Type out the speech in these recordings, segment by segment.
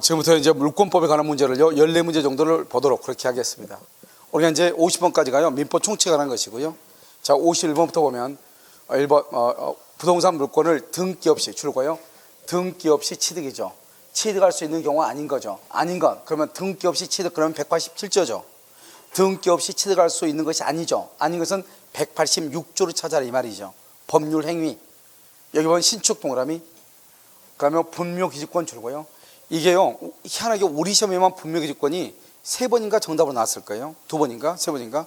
지금부터 이제 물권법에 관한 문제를요, 14문제 정도를 보도록 그렇게 하겠습니다. 우리가 이제 50번까지가요, 민법 총칙에 관한 것이고요. 자, 51번부터 보면, 1번, 부동산 물권을 등기 없이 줄고요. 등기 없이 취득이죠. 취득할 수 있는 경우가 아닌 거죠. 아닌 것. 그러면 등기 없이 취득, 그러면 187조죠. 등기 없이 취득할 수 있는 것이 아니죠. 아닌 것은 186조를 찾아라 이 말이죠. 법률 행위. 여기 보면 신축 동그라미. 그러면 분묘기지권 줄고요. 이게요, 희한하게 우리 시험에만 분묘기지권이 3번인가 정답으로 나왔을 거예요. 2번인가? 3번인가?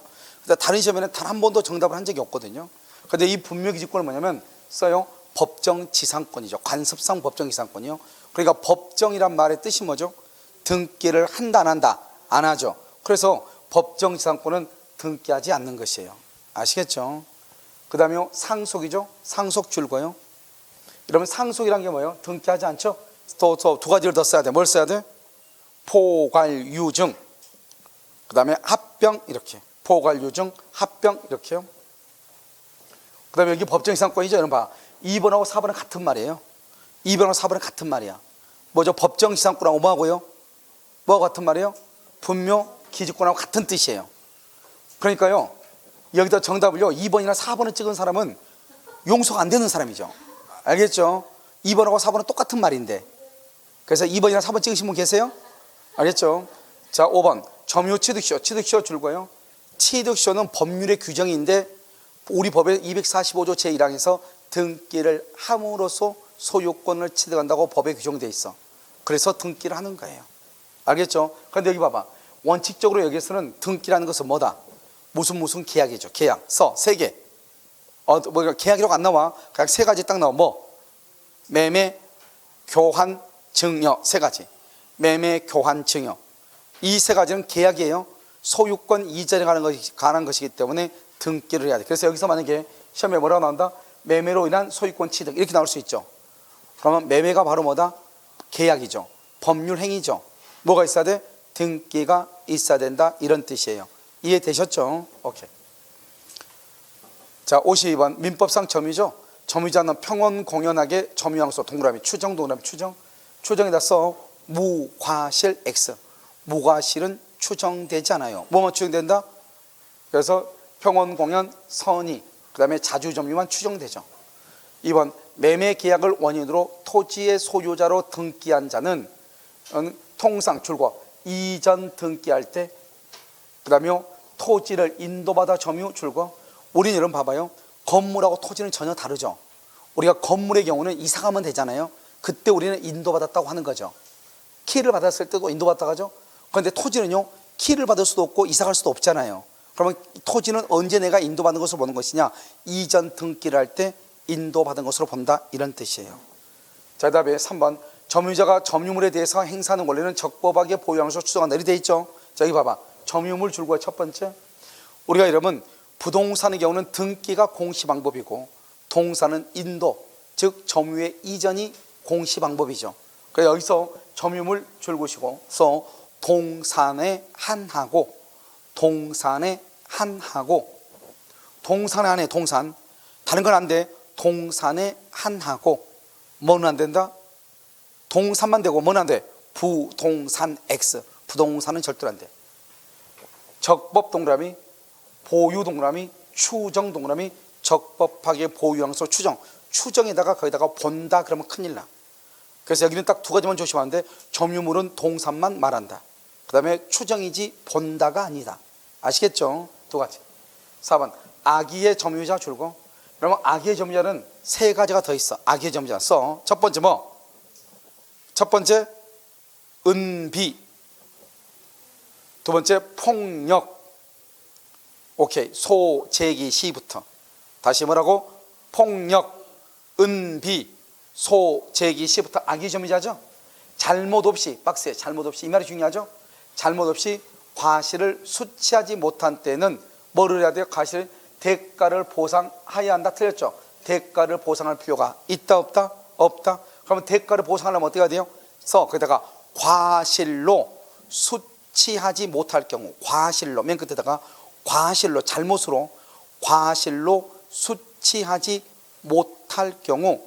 다른 시험에는 단 한 번도 정답을 한 적이 없거든요. 그런데 이 분묘기지권은 뭐냐면 써요. 법정지상권이죠. 관습상 법정지상권이요. 그러니까 법정이란 말의 뜻이 뭐죠? 등기를 한다 안 한다? 안 하죠. 그래서 법정지상권은 등기하지 않는 것이에요. 아시겠죠? 그 다음에 상속이죠. 상속 줄고요. 이러면 상속이란 게 뭐예요? 등기하지 않죠? 또 두 가지를 더 써야 돼. 뭘 써야 돼? 포괄유증. 그 다음에 합병 이렇게. 포괄유증, 합병 이렇게요. 그 다음에 여기 법정지상권이죠. 여러분 봐. 2번하고 4번은 같은 말이에요. 2번하고 4번은 같은 말이야. 뭐죠? 법정지상권하고 뭐하고요? 뭐하고 같은 말이에요? 분묘기지권하고 같은 뜻이에요. 그러니까요, 여기다 정답을요, 2번이나 4번을 찍은 사람은 용서가 안 되는 사람이죠. 알겠죠? 2번하고 4번은 똑같은 말인데. 그래서 2번이나 4번 찍으신 분 계세요? 알겠죠? 자, 5번 점유 취득시효. 취득시효 줄고요. 취득시효는 법률의 규정인데 우리 법의 245조 제1항에서 등기를 함으로써 소유권을 취득한다고 법에 규정되어 있어. 그래서 등기를 하는 거예요. 알겠죠? 그런데 여기 봐봐. 원칙적으로 여기에서는 등기라는 것은 뭐다? 무슨 계약이죠. 계약. 3개. 뭐 계약이라고 안 나와. 그냥 3가지 딱 나와. 뭐? 매매, 교환, 증여. 3가지. 매매, 교환, 증여. 이 3가지는 계약이에요. 소유권 이전에 관한 것이기 때문에 등기를 해야 돼. 그래서 여기서 만약에 시험에 뭐라고 나온다? 매매로 인한 소유권 취득 이렇게 나올 수 있죠. 그러면 매매가 바로 뭐다? 계약이죠. 법률 행위죠. 뭐가 있어야 돼? 등기가 있어야 된다 이런 뜻이에요. 이해되셨죠? 오케이. 자, 52번 민법상 점유죠. 점유자는 평온 공연하게 점유항소 동그라미 추정 동그라미 추정에다 써 무과실 X. 무과실은 추정되지 않아요. 뭐만 추정된다? 그래서 평온 공연 선의 그 다음에 자주 점유만 추정되죠. 2번 매매 계약을 원인으로 토지의 소유자로 등기한 자는 통상 줄고 이전 등기할 때 그 다음에 토지를 인도받아 점유 줄고. 우리는 여러분 봐봐요. 건물하고 토지는 전혀 다르죠. 우리가 건물의 경우는 이사 가면 되잖아요. 그때 우리는 인도받았다고 하는 거죠. 키를 받았을 때도 인도받았다고 하죠. 그런데 토지는요, 키를 받을 수도 없고 이사 갈 수도 없잖아요. 그러면 토지는 언제 내가 인도받는 것으로 보는 것이냐? 이전 등기를 할 때 인도받은 것으로 본다 이런 뜻이에요. 자, 다음에 3번 점유자가 점유물에 대해서 행사하는 권리는 적법하게 보유하면서 추정한다 이렇게 돼 있죠. 자, 여기 봐봐. 점유물 줄거의 첫 번째. 우리가 이러면 부동산의 경우는 등기가 공시방법이고 동산은 인도, 즉 점유의 이전이 공시방법이죠. 그래서 여기서 점유물 줄구시고 서 동산의 한하고 동산의 한하고 동산의 한해 동산 다른 건 안 돼. 동산의 한하고 뭐는 안 된다? 동산만 되고 뭐는 안 돼? 부동산 X. 부동산은 절대로 안 돼. 적법 동그라미 보유 동그라미 추정 동그라미 적법하게 보유항소 추정. 추정에다가 거기다가 본다 그러면 큰일 나. 그래서 여기는 딱 2가지만 조심하는데 점유물은 동산만 말한다. 그 다음에 추정이지 본다가 아니다. 아시겠죠? 2가지. 4번 악의의 점유자 줄고. 그러면 악의의 점유자는 3가지가 더 있어. 악의의 점유자 써. 첫 번째 뭐? 첫 번째 은비. 2번째 폭력. 오케이. 소재기 시부터 다시 뭐라고? 폭력, 은비, 소재기 시부터 악의 점유자죠. 잘못 없이 박스에 잘못 없이 이 말이 중요하죠. 잘못 없이 과실을 수취하지 못한 때는 뭐를 해야 돼요? 과실 대가를 보상해야 한다. 틀렸죠? 대가를 보상할 필요가 있다 없다? 없다. 그러면 대가를 보상하려면 어떻게 해야 돼요? 거기다가 과실로 수취하지 못할 경우 과실로 맨 끝에다가 과실로 잘못으로 과실로 수취하지 못할 경우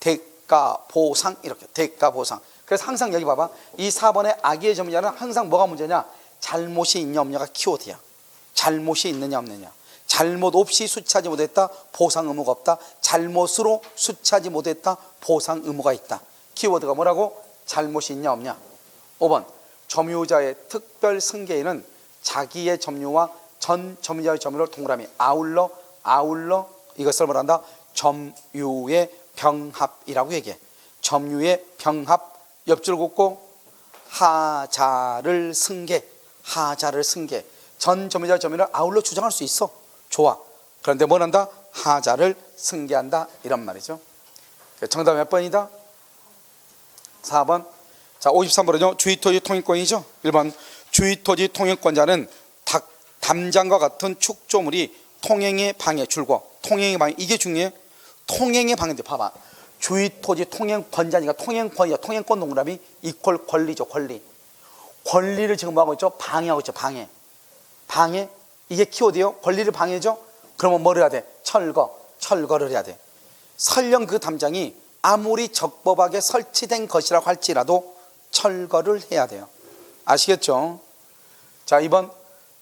대가 보상 이렇게 대가 보상. 그래서 항상 여기 봐봐. 이 4번의 악의의 점유자는 항상 뭐가 문제냐? 잘못이 있냐 없냐가 키워드야. 잘못이 있느냐 없느냐. 잘못 없이 수치하지 못했다. 보상 의무가 없다. 잘못으로 수치하지 못했다. 보상 의무가 있다. 키워드가 뭐라고? 잘못이 있냐 없냐. 5번 점유자의 특별 승계인은 자기의 점유와 전 점유자의 점유를 동그라미 아울러 이것을 뭐란다? 점유의 병합이라고 얘기해. 점유의 병합. 옆줄 긋고 하자를 승계. 전 점유자의 점유를 아울러 주장할 수 있어. 좋아. 그런데 뭘 한다? 하자를 승계한다. 이런 말이죠. 정답 몇 번이다? 4번. 자, 53번은요. 주의토지 통행권이죠. 1번. 주의토지 통행권자는 담장과 같은 축조물이 통행의 방해 줄거. 통행의 방해. 이게 중요해. 통행의 방해인데 봐봐. 주의토지 통행권자니까 통행권이야. 통행권 동그라미 이퀄 권리죠. 권리를 지금 뭐하고 있죠? 방해하고 있죠. 방해. 이게 키워드예요. 권리를 방해죠. 그러면 뭘 해야 돼? 철거를 해야 돼. 설령 그 담장이 아무리 적법하게 설치된 것이라고 할지라도 철거를 해야 돼요. 아시겠죠? 자, 2번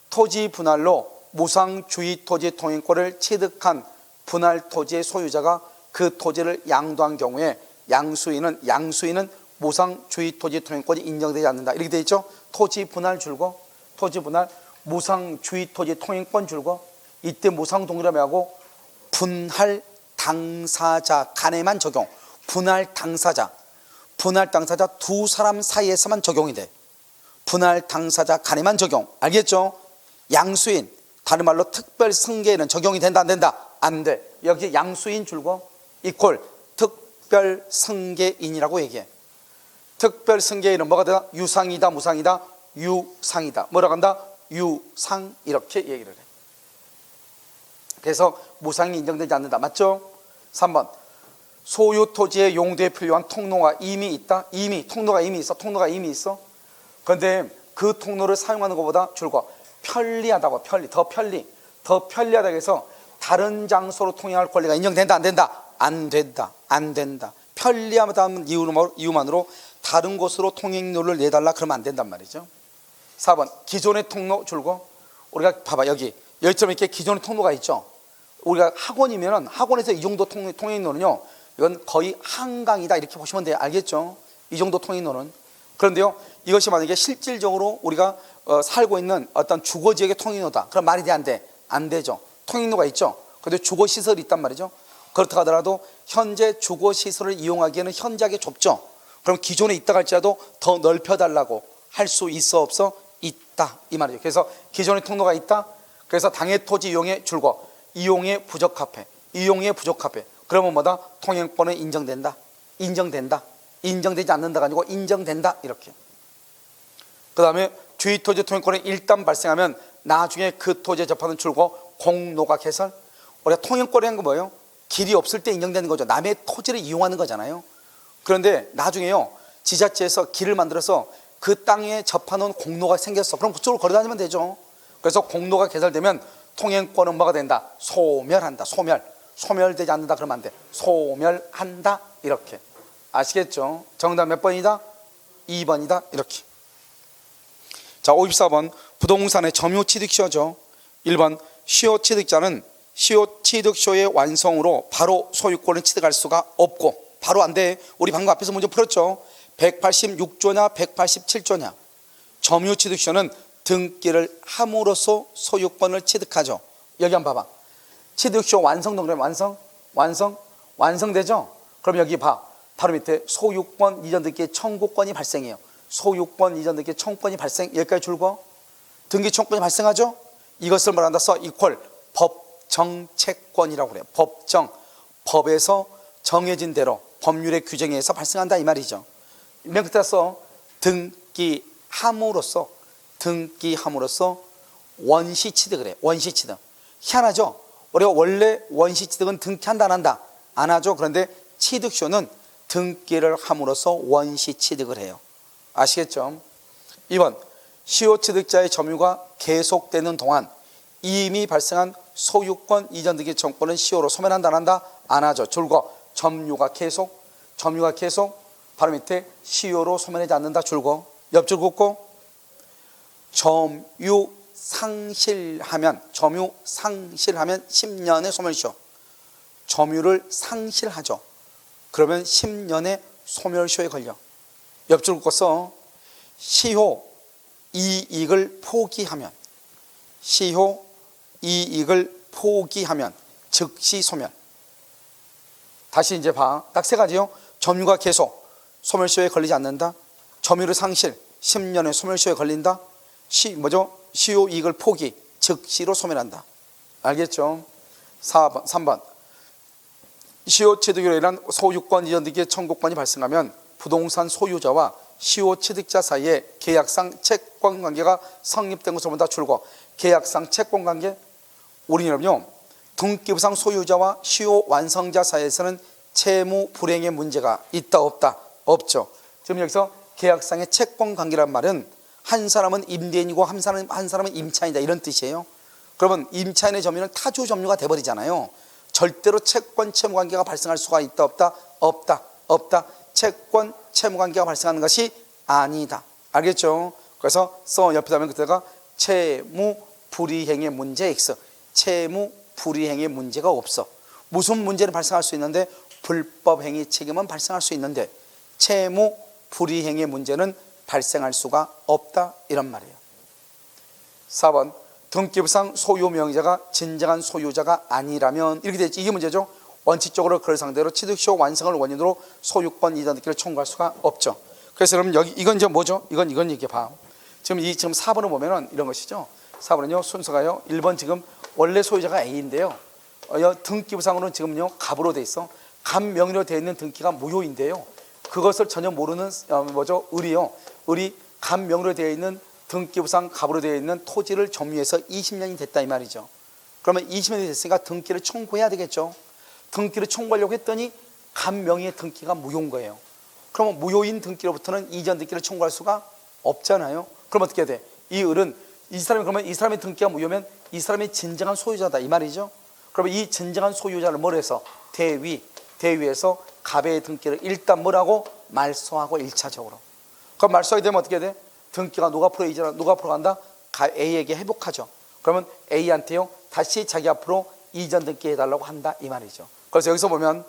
토지 분할로 무상주의 토지 통행권을 취득한 분할 토지의 소유자가 그 토지를 양도한 경우에 양수인은 무상주의 토지 통행권이 인정되지 않는다. 이렇게 되어 있죠. 토지 분할 줄고 무상주의 토지 통행권 줄고 이때 무상 동그라미하고 분할 당사자 간에만 적용. 분할 당사자 두 사람 사이에서만 적용이 돼. 분할 당사자 간에만 적용. 알겠죠? 양수인 다른 말로 특별 승계에는 적용이 된다 안 된다? 안 돼. 여기 양수인 줄고 이퀄 특별 승계인이라고 얘기해. 특별 승계인은 뭐가 되나? 유상이다 무상이다? 유상이다. 뭐라고 한다? 유상. 이렇게 얘기를 해. 그래서 무상이 인정되지 않는다. 맞죠? 3번 소유 토지의 용도에 필요한 통로가 이미 있다. 통로가 이미 있어. 그런데 그 통로를 사용하는 것보다 줄거 편리하다고. 더 편리하다고 해서 다른 장소로 통행할 권리가 인정된다 안 된다? 안 된다. 편리하다는 이유만으로 다른 곳으로 통행로를 내달라 그러면 안 된단 말이죠. 4번 기존의 통로 줄고 우리가 봐봐 여기처럼 이렇게 기존의 통로가 있죠. 우리가 학원이면 학원에서 이 정도 통행로는요 이건 거의 한강이다 이렇게 보시면 돼요. 알겠죠? 이 정도 통행로는. 그런데요 이것이 만약에 실질적으로 우리가 살고 있는 어떤 주거지역의 통행로다. 그럼 말이 돼 안 돼? 안 되죠. 통행로가 있죠. 그런데 주거시설이 있단 말이죠. 그렇다 하더라도 현재 주거시설을 이용하기에는 현저하게 좁죠. 그럼 기존에 있다가 할지라도 더 넓혀달라고 할 수 있어 없어? 있다 이 말이죠. 그래서 기존의 통로가 있다. 그래서 당해 토지 이용에 줄거 이용에 부적합해. 그러면 뭐다? 통행권은 인정된다. 인정되지 않는다가 아니고 인정된다 이렇게. 그 다음에 주의 토지 통행권이 일단 발생하면 나중에 그 토지에 접하는 줄거 공로가 개설. 우리가 통행권이 한 거 뭐예요? 길이 없을 때 인정되는 거죠. 남의 토지를 이용하는 거잖아요. 그런데 나중에요 지자체에서 길을 만들어서 그 땅에 접하는 공로가 생겼어. 그럼 그쪽으로 걸어다니면 되죠. 그래서 공로가 개설되면 통행권은 뭐가 된다? 소멸한다. 소멸되지 않는다 그러면 안 돼. 소멸한다 이렇게. 아시겠죠? 정답 몇 번이다? 2번이다 이렇게. 자, 54번 부동산의 점유취득시효죠. 1번 시효취득자는 시효취득시효의 완성으로 바로 소유권을 취득할 수가 없고 바로 안 돼. 우리 방금 앞에서 문제 풀었죠. 186조냐 187조냐. 점유취득시효는 등기를 함으로써 소유권을 취득하죠. 여기 한번 봐봐. 취득시효 완성 동그라미 완성되죠. 그럼 여기 봐. 바로 밑에 소유권 이전 등기 청구권이 발생해요. 소유권 이전 등기 청구권이 발생. 여기까지 줄고 등기 청구권이 발생하죠. 이것을 뭐란다 써? 이퀄 법정채권이라고 그래요. 법에서 정해진 대로 법률의 규정에 의해서 발생한다 이 말이죠. 맨 끝에 써 등기함으로써 원시취득을 해. 원시취득. 희한하죠. 우리가 원래 원시취득은 등기한다 안 한다? 안 하죠. 그런데 취득시효는 등기를 함으로써 원시취득을 해요. 아시겠죠? 2번 시효취득자의 점유가 계속되는 동안 이미 발생한 소유권 이전 등기 청구권은 시효로 소멸한다 안 한다? 안 하죠. 줄거 점유가 계속 바로 밑에 시효로 소멸하지 않는다 줄고 옆줄 긋고 점유상실하면 10년의 소멸시효. 점유를 상실하죠. 그러면 10년의 소멸시효에 걸려. 옆줄 긋고서 시효 이익을 포기하면 시효 이익을 포기하면 즉시 소멸. 다시 이제 봐. 딱 세 가지요. 점유가 계속 소멸시효에 걸리지 않는다. 점유를 상실 10년의 소멸시효에 걸린다. 시효 이익을 포기 즉시로 소멸한다. 알겠죠? 4번, 3번. 시효 취득으로 인한 소유권 이전 등기의 청구권이 발생하면 부동산 소유자와 시효 취득자 사이에 계약상 채권 관계가 성립된 것으로 본다 줄고 계약상 채권 관계 우리는요 등기부상 소유자와 시효 완성자 사이에서는 채무 불이행의 문제가 있다 없다 없죠. 지금 여기서 계약상의 채권 관계란 말은 한 사람은 임대인이고 한 사람은 임차인이다 이런 뜻이에요. 그러면 임차인의 점유는 타주 점유가 돼버리잖아요. 절대로 채권 채무 관계가 발생할 수가 있다 없다 없다 없다. 채권 채무 관계가 발생하는 것이 아니다. 알겠죠? 그래서 옆에 하면 그때가 채무 불이행의 문제 X. 채무 불이행의 문제가 없어. 무슨 문제는 발생할 수 있는데 불법 행위 책임은 발생할 수 있는데 채무 불이행의 문제는 발생할 수가 없다 이런 말이에요. 4번 등기부상 소유 명의자가 진정한 소유자가 아니라면 이렇게 되지. 이게 문제죠. 원칙적으로 그럴 상대로 취득시효 완성을 원인으로 소유권 이전 등기를 청구할 수가 없죠. 그래서 그럼 여기 이건 이제 뭐죠? 이건 이게 봐. 지금 4번을 보면은 이런 것이죠. 4번은요 순서가요 1번 지금 원래 소유자가 A인데요. 등기부상으로는 지금요 갑으로 돼 있어. 갑 명의로 되어 있는 등기가 무효인데요. 그것을 전혀 모르는 을이요. 을이 갑 명의로 되어 있는 등기부상 갑으로 되어 있는 토지를 점유해서 20년이 됐다 이 말이죠. 그러면 20년이 됐으니까 등기를 청구해야 되겠죠. 등기를 청구하려고 했더니 갑 명의의 등기가 무효인 거예요. 그러면 무효인 등기로부터는 이전 등기를 청구할 수가 없잖아요. 그럼 어떻게 해야 돼? 이 을은 이 사람의 등기가 무효면 이 사람이 진정한 소유자다 이 말이죠. 그러면 이 진정한 소유자를 뭘 해서 대위에서 갑의 등기를 일단 뭐라고 말소하고 1차적으로. 그럼 말소하게 되면 어떻게 돼? 등기가 누가 앞으로 간다? A에게 회복하죠. 그러면 A한테요 다시 자기 앞으로 이전 등기 해달라고 한다 이 말이죠. 그래서 여기서 보면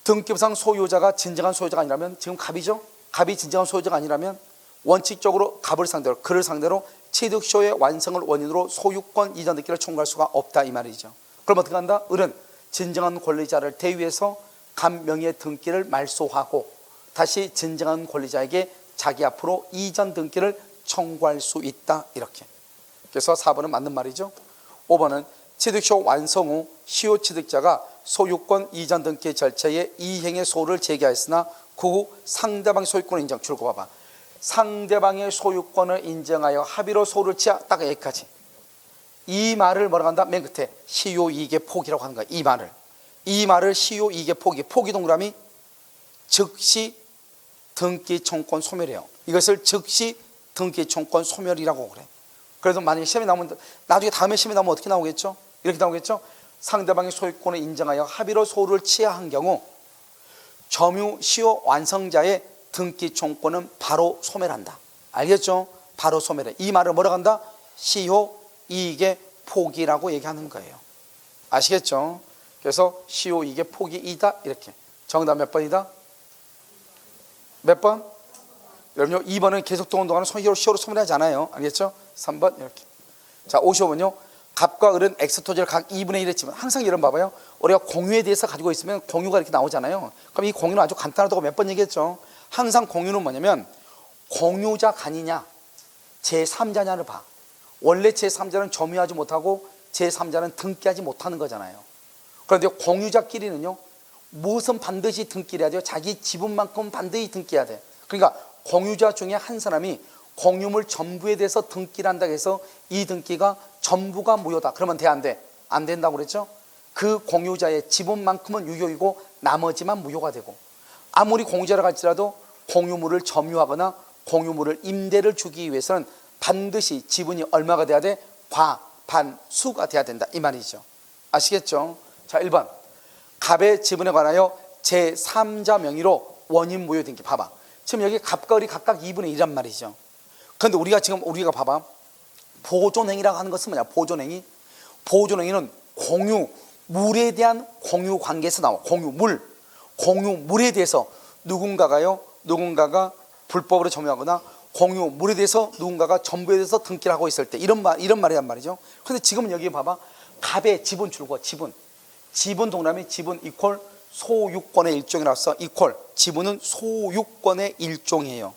등기부상 소유자가 진정한 소유자가 아니라면 지금 갑이죠. 갑이 진정한 소유자가 아니라면 원칙적으로 갑을 상대로 그를 상대로 취득시효의 완성을 원인으로 소유권 이전 등기를 청구할 수가 없다 이 말이죠. 그럼 어떻게 한다? 을은 진정한 권리자를 대위해서 갑 명의의 등기를 말소하고 다시 진정한 권리자에게 자기 앞으로 이전 등기를 청구할 수 있다 이렇게. 그래서 4번은 맞는 말이죠. 5번은 취득시효 완성 후 시효 취득자가 소유권 이전 등기 절차에 이행의 소를 제기하였으나 그 후 상대방의 소유권을 인정. 줄거 봐봐. 상대방의 소유권을 인정하여 합의로 소를 취하. 딱 여기까지. 이 말을 뭐라고 한다? 맨 끝에 시효 이익의 포기라고 하는 거야. 이 말을 시효 이익의 포기 동그라미 즉시 등기 청구권 소멸이에요. 이것을 즉시 등기 청구권 소멸이라고 그래. 그래서 만약에 시험이 나오면 나중에 다음에 시험이 나오면 어떻게 나오겠죠? 이렇게 나오겠죠? 상대방의 소유권을 인정하여 합의로 소를 취하한 경우 점유 시효 완성자의 등기 청구권은 바로 소멸한다. 알겠죠? 바로 소멸해. 이 말을 뭐라고 한다? 시효 이익의 포기라고 얘기하는 거예요. 아시겠죠? 그래서 시효 이익의 포기이다 이렇게. 정답 몇 번이다? 몇 번? 여러분요 2번은 계속 동원 동안은 시효로 소멸하지 않아요. 알겠죠? 3번 이렇게. 자 55번요 갑과 을은 X토지를 각 2분의 1 했지만 항상 이런 봐봐요. 우리가 공유에 대해서 가지고 있으면 공유가 이렇게 나오잖아요. 그럼 이 공유는 아주 간단하다고 몇 번 얘기했죠. 항상 공유는 뭐냐면 공유자 간이냐 제3자냐를 봐. 원래 제3자는 점유하지 못하고 제3자는 등기하지 못하는 거잖아요. 그런데 공유자끼리는요 무엇은 반드시 등기를 해야 돼요. 자기 지분만큼 반드시 등기해야 돼. 그러니까 공유자 중에 한 사람이 공유물 전부에 대해서 등기를 한다고 해서 이 등기가 전부가 무효다. 그러면 돼 안 돼? 안 된다고 그랬죠. 그 공유자의 지분만큼은 유효이고 나머지만 무효가 되고 아무리 공유자라고 할지라도 공유물을 점유하거나 공유물을 임대를 주기 위해서는 반드시 지분이 얼마가 돼야 돼? 과반수가 돼야 된다 이 말이죠. 아시겠죠? 자 1번 갑의 지분에 관하여 제3자 명의로 원인 무효 등기. 봐봐. 지금 여기 갑과 을이 각각 2분의 1이란 말이죠. 그런데 우리가 봐봐. 보존행위라고 하는 것은 뭐냐? 보존행위. 보존행위는 공유물에 대한 공유 관계에서 나와. 공유물에 대해서 누군가가 불법으로 점유하거나 공유물에 대해서 누군가가 전부에 대해서 등기를 하고 있을 때 이런 말이란 말이죠. 그런데 지금은 여기 봐봐. 갑의 지분 줄고 지분 동그라미 지분 이퀄 소유권의 일종이라서 이퀄 지분은 소유권의 일종이에요.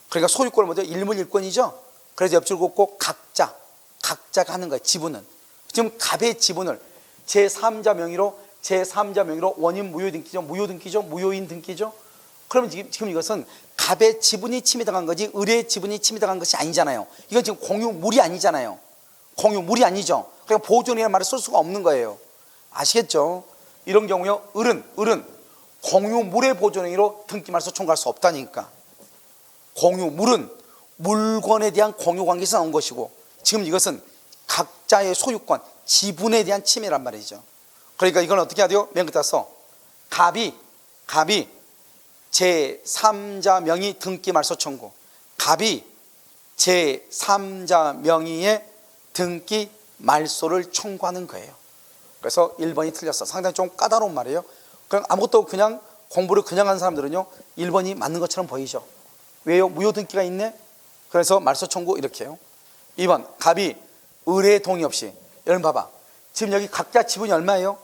그러니까 소유권은 뭐죠? 일문일권이죠. 그래서 옆줄 긋고 각자가 하는 거예요. 지분은 지금 갑의 지분을 제3자 명의로 원인 무효 등기죠. 무효인 등기죠. 그러면 지금 이것은 갑의 지분이 침해당한 거지 을의 지분이 침해당한 것이 아니잖아요. 이건 지금 공유물이 아니잖아요. 공유물이 아니죠. 그러니까 보존이라는 말을 쓸 수가 없는 거예요. 아시겠죠? 이런 경우요, 을은 공유물의 보존행위로 등기말소 청구할 수 없다니까. 공유물은 물건에 대한 공유관계에서 나온 것이고, 지금 이것은 각자의 소유권, 지분에 대한 침해란 말이죠. 그러니까 이건 어떻게 해야 돼요? 맨 끝에 써. 갑이 제3자 명의 등기말소 청구. 갑이 제3자 명의의 등기 말소를 청구하는 거예요. 그래서 1번이 틀렸어. 상당히 좀 까다로운 말이에요. 그냥 아무것도 그냥 공부를 그냥 하는 사람들은요 1번이 맞는 것처럼 보이죠. 왜요? 무효 등기가 있네. 그래서 말소 청구 이렇게 해요. 2번 갑이 을의 동의 없이. 여러분 봐봐. 지금 여기 각자 지분이 얼마예요?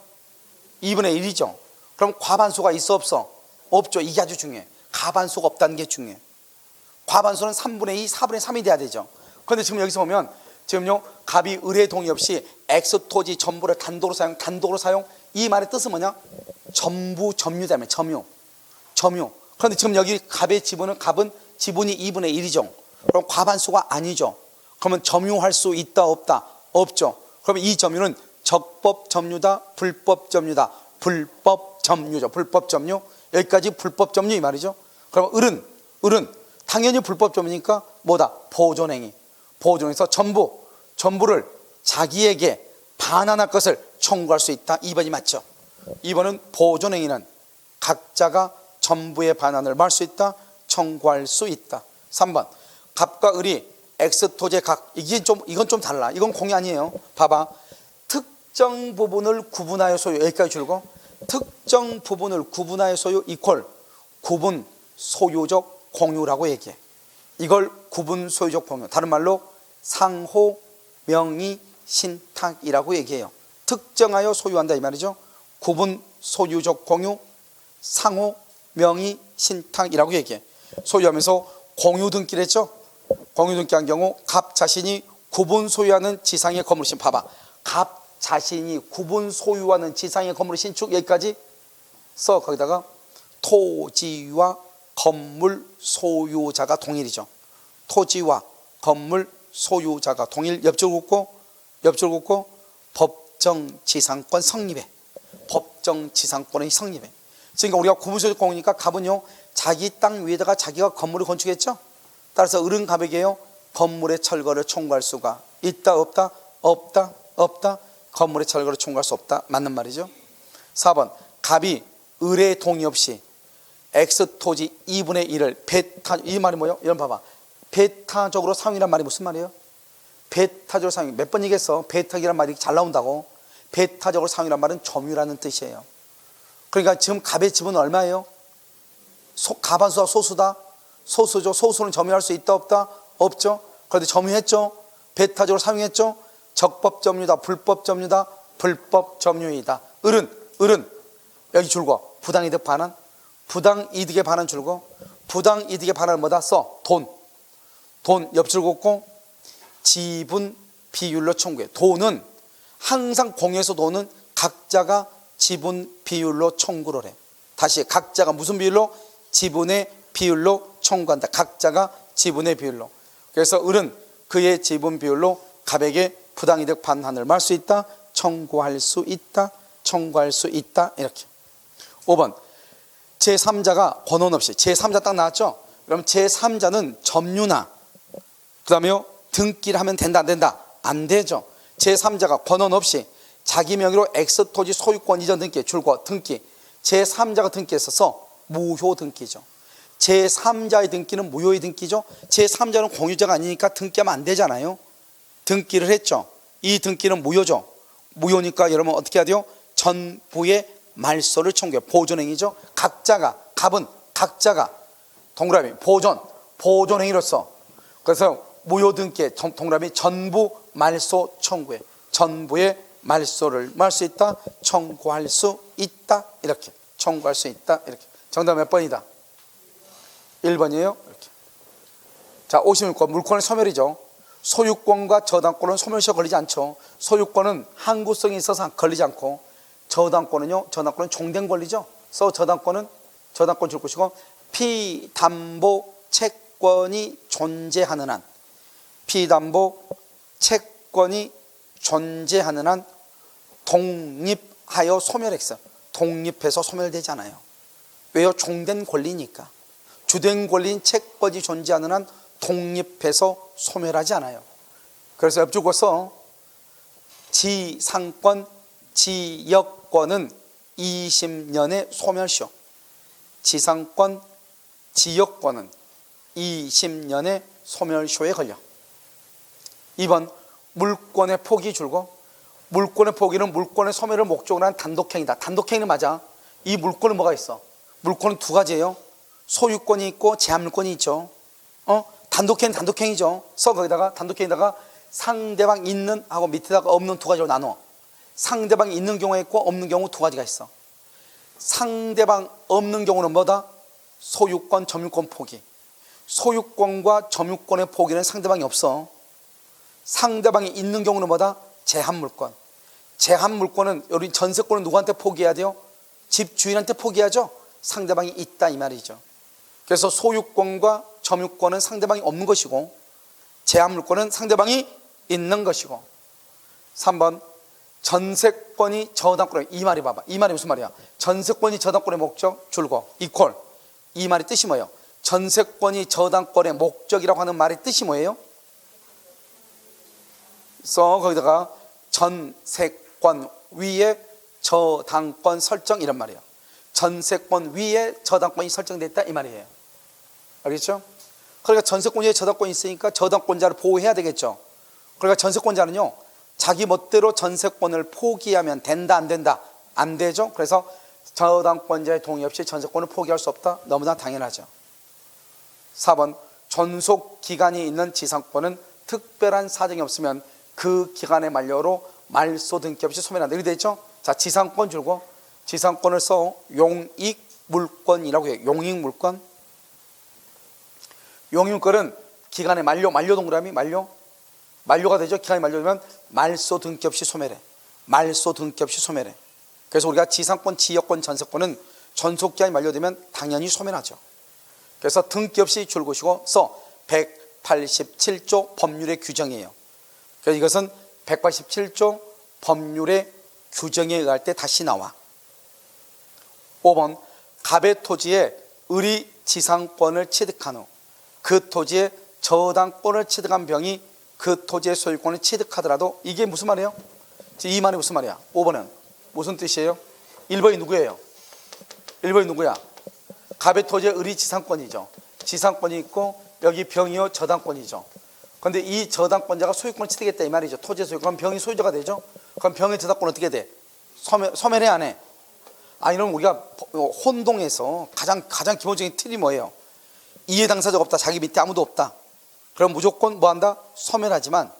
2분의 1이죠. 그럼 과반수가 있어 없어? 없죠. 이게 아주 중요해. 과반수가 없다는 게 중요해. 과반수는 3분의 2, 4분의 3이 돼야 되죠. 그런데 지금 여기서 보면 지금요 갑이 을의 동의 없이 X 토지 전부를 단독으로 사용 이 말의 뜻은 뭐냐? 전부 점유다며 점유. 그런데 지금 여기 갑은 지분이 2분의 1이죠. 그럼 과반수가 아니죠. 그러면 점유할 수 있다 없다? 없죠. 그러면 이 점유는 적법 점유다 불법 점유다? 불법 점유죠. 불법 점유. 여기까지 불법 점유 이 말이죠. 그럼 을은 당연히 불법 점유니까 뭐다? 보존행위. 보존해서 전부를 자기에게 반환할 것을 청구할 수 있다. 2번이 맞죠. 2번은 보존행위는 각자가 전부의 반환을 말할 수 있다. 청구할 수 있다. 3번 갑과 을이 X토지의 각. 이건 좀 달라. 이건 공이 아니에요. 봐봐. 특정 부분을 구분하여 소유. 여기까지 줄고 특정 부분을 구분하여 소유 이퀄 구분 소유적 공유라고 얘기해. 이걸 구분 소유적 공유. 다른 말로 상호 명의 신탁이라고 얘기해요. 특정하여 소유한다 이 말이죠. 구분 소유적 공유 상호 명의 신탁이라고 얘기해. 소유하면서 공유 등기를 했죠. 공유 등기한 경우 갑 자신이 구분 소유하는 지상의 건물을 봐봐. 갑 자신이 구분 소유하는 지상의 건물을 신축. 여기까지 써. 거기다가 토지와 건물 소유자가 동일이죠. 토지와 건물 소유자가 동일. 옆줄 긋고 법정지상권 성립해. 법정지상권의 성립해. 그러니까 우리가 구분소유적 공유니까 갑은요 자기 땅 위에다가 자기가 건물을 건축했죠. 따라서 을은 갑에게요 건물의 철거를 청구할 수가 있다 없다? 없다. 건물의 철거를 청구할 수 없다. 맞는 말이죠. 4번 갑이 을의 동의 없이 X토지 2분의 1을 이 말이 뭐예요? 이런 봐봐. 배타적으로 사용이란 말이 무슨 말이에요? 배타적으로 사용. 몇 번 얘기했어. 배타적이란 말이 잘 나온다고. 배타적으로 사용이란 말은 점유라는 뜻이에요. 그러니까 지금 갑의 지분은 얼마예요? 과반수와 소수다? 소수죠. 소수는 점유할 수 있다 없다? 없죠. 그런데 점유했죠. 배타적으로 사용했죠. 적법 점유다 불법 점유다? 불법 점유이다. 을은 여기 줄고 부당이득 반환. 부당이득의 반환 줄고 부당이득의 반환은 뭐다? 써. 돈 옆줄 긋고 지분 비율로 청구해. 돈은 항상 공유해서 돈은 각자가 지분 비율로 청구를 해. 다시 각자가 무슨 비율로? 지분의 비율로 청구한다. 각자가 지분의 비율로. 그래서 을은 그의 지분 비율로 갑에게 부당이득 반환을 말할 수 있다. 청구할 수 있다. 이렇게. 5번 제3자가 권한 없이. 제3자 딱 나왔죠. 그럼 제3자는 점유나 그 다음에요 등기를 하면 된다 안 된다? 안 되죠. 제3자가 권한 없이 자기 명의로 X토지 소유권 이전 등기 줄고 등기 제3자가 등기했어서 무효 등기죠. 제3자의 등기는 무효의 등기죠. 제3자는 공유자가 아니니까 등기하면 안 되잖아요. 등기를 했죠. 이 등기는 무효죠. 무효니까 여러분 어떻게 해야 돼요? 전부의 말소를 청구해요. 보존행위죠. 각자가, 갑은 각자가 동그라미 보존행위로서, 그래서 무효 등기에 동그라미 전부 말소 청구해. 전부의 말소를 할 수 있다, 청구할 수 있다, 이렇게 청구할 수 있다, 이렇게. 정답 몇 번이다? 1번이에요. 이렇게. 자, 56번 물권의 소멸이죠. 소유권과 저당권은 소멸시효 걸리지 않죠. 소유권은 항구성이 있어서 걸리지 않고, 저당권은요, 저당권은 종된 권리죠. 그래서 저당권 줄 것이고, 피담보 채권이 존재하는 한, 피담보 채권이 존재하는 한 독립하여 소멸했어. 독립해서 소멸되지 않아요. 왜요? 종된 권리니까. 주된 권리인 채권이 존재하는 한 독립해서 소멸하지 않아요. 그래서 옆줄거서 지상권, 지역권은 20년의 소멸시효. 지상권, 지역권은 20년의 소멸시효에 걸려. 2번 물권의 포기 줄고, 물권의 포기는 물권의 소멸을 목적으로 한 단독행위다. 단독행위는 맞아. 이 물권은 뭐가 있어? 물권은 두 가지예요. 소유권이 있고 제한물권이 있죠. 단독행위는 단독행위죠. 그래서 거기다가 단독행위다가 상대방 있는 하고 밑에다가 없는 두 가지로 나눠. 상대방이 있는 경우가 있고 없는 경우 두 가지가 있어. 상대방 없는 경우는 뭐다? 소유권, 점유권 포기. 소유권과 점유권의 포기는 상대방이 없어. 상대방이 있는 경우는 뭐다? 제한물권. 제한물권은 우리 전세권은 누구한테 포기해야 돼요? 집 주인한테 포기하죠. 상대방이 있다 이 말이죠. 그래서 소유권과 점유권은 상대방이 없는 것이고, 제한물권은 상대방이 있는 것이고. 3번 전세권이 저당권의, 이 말이 봐봐. 이 말이 무슨 말이야? 전세권이 저당권의 목적 줄고 이퀄. 이 말이 뜻이 뭐예요? 전세권이 저당권의 목적이라고 하는 말의 뜻이 뭐예요? 그래서 거기다가 전세권 위에 저당권 설정 이런 말이에요. 전세권 위에 저당권이 설정됐다 이 말이에요. 알겠죠? 그러니까 전세권 위에 저당권이 있으니까 저당권자를 보호해야 되겠죠. 그러니까 전세권자는요, 자기 멋대로 전세권을 포기하면 된다 안 된다? 안 되죠. 그래서 저당권자의 동의 없이 전세권을 포기할 수 없다. 너무나 당연하죠. 4번 존속 기간이 있는 지상권은 특별한 사정이 없으면 그 기간의 만료로 말소 등기 없이 소멸한다. 이렇게 되죠. 자, 지상권 줄고 지상권을 써 용익물권이라고 해요. 용익물권. 용익물권은 기간의 만료 동그라미 만료가 되죠. 기간이 만료되면 말소 등기 없이 소멸해. 말소 등기 없이 소멸해. 그래서 우리가 지상권, 지역권, 전세권은 존속기한이 만료되면 당연히 소멸하죠. 그래서 등기 없이 줄 것이고 써 187조 법률의 규정이에요. 그래서 이것은 187조 법률의 규정에 의할 때 다시 나와. 5번 갑의 토지에 을이 지상권을 취득한 후 그 토지에 저당권을 취득한 병이 그 토지의 소유권을 취득하더라도, 이게 무슨 말이에요? 이 말이 무슨 말이야? 5번은 무슨 뜻이에요? 1번이 누구예요? 1번이 누구야? 갑의 토지에 을이 지상권이죠. 지상권이 있고 여기 병이요 저당권이죠. 그런데 이 저당권자가 소유권을 취득했다 이 말이죠. 토지의 소유권. 그럼 병이 소유자가 되죠. 그럼 병의 저당권 어떻게 돼? 소멸해 안 해? 이러면 우리가 혼동해서 가장 기본적인 틀이 뭐예요? 이해 당사자가 없다. 자기 밑에 아무도 없다. 그럼 무조건 뭐 한다? 소멸하지만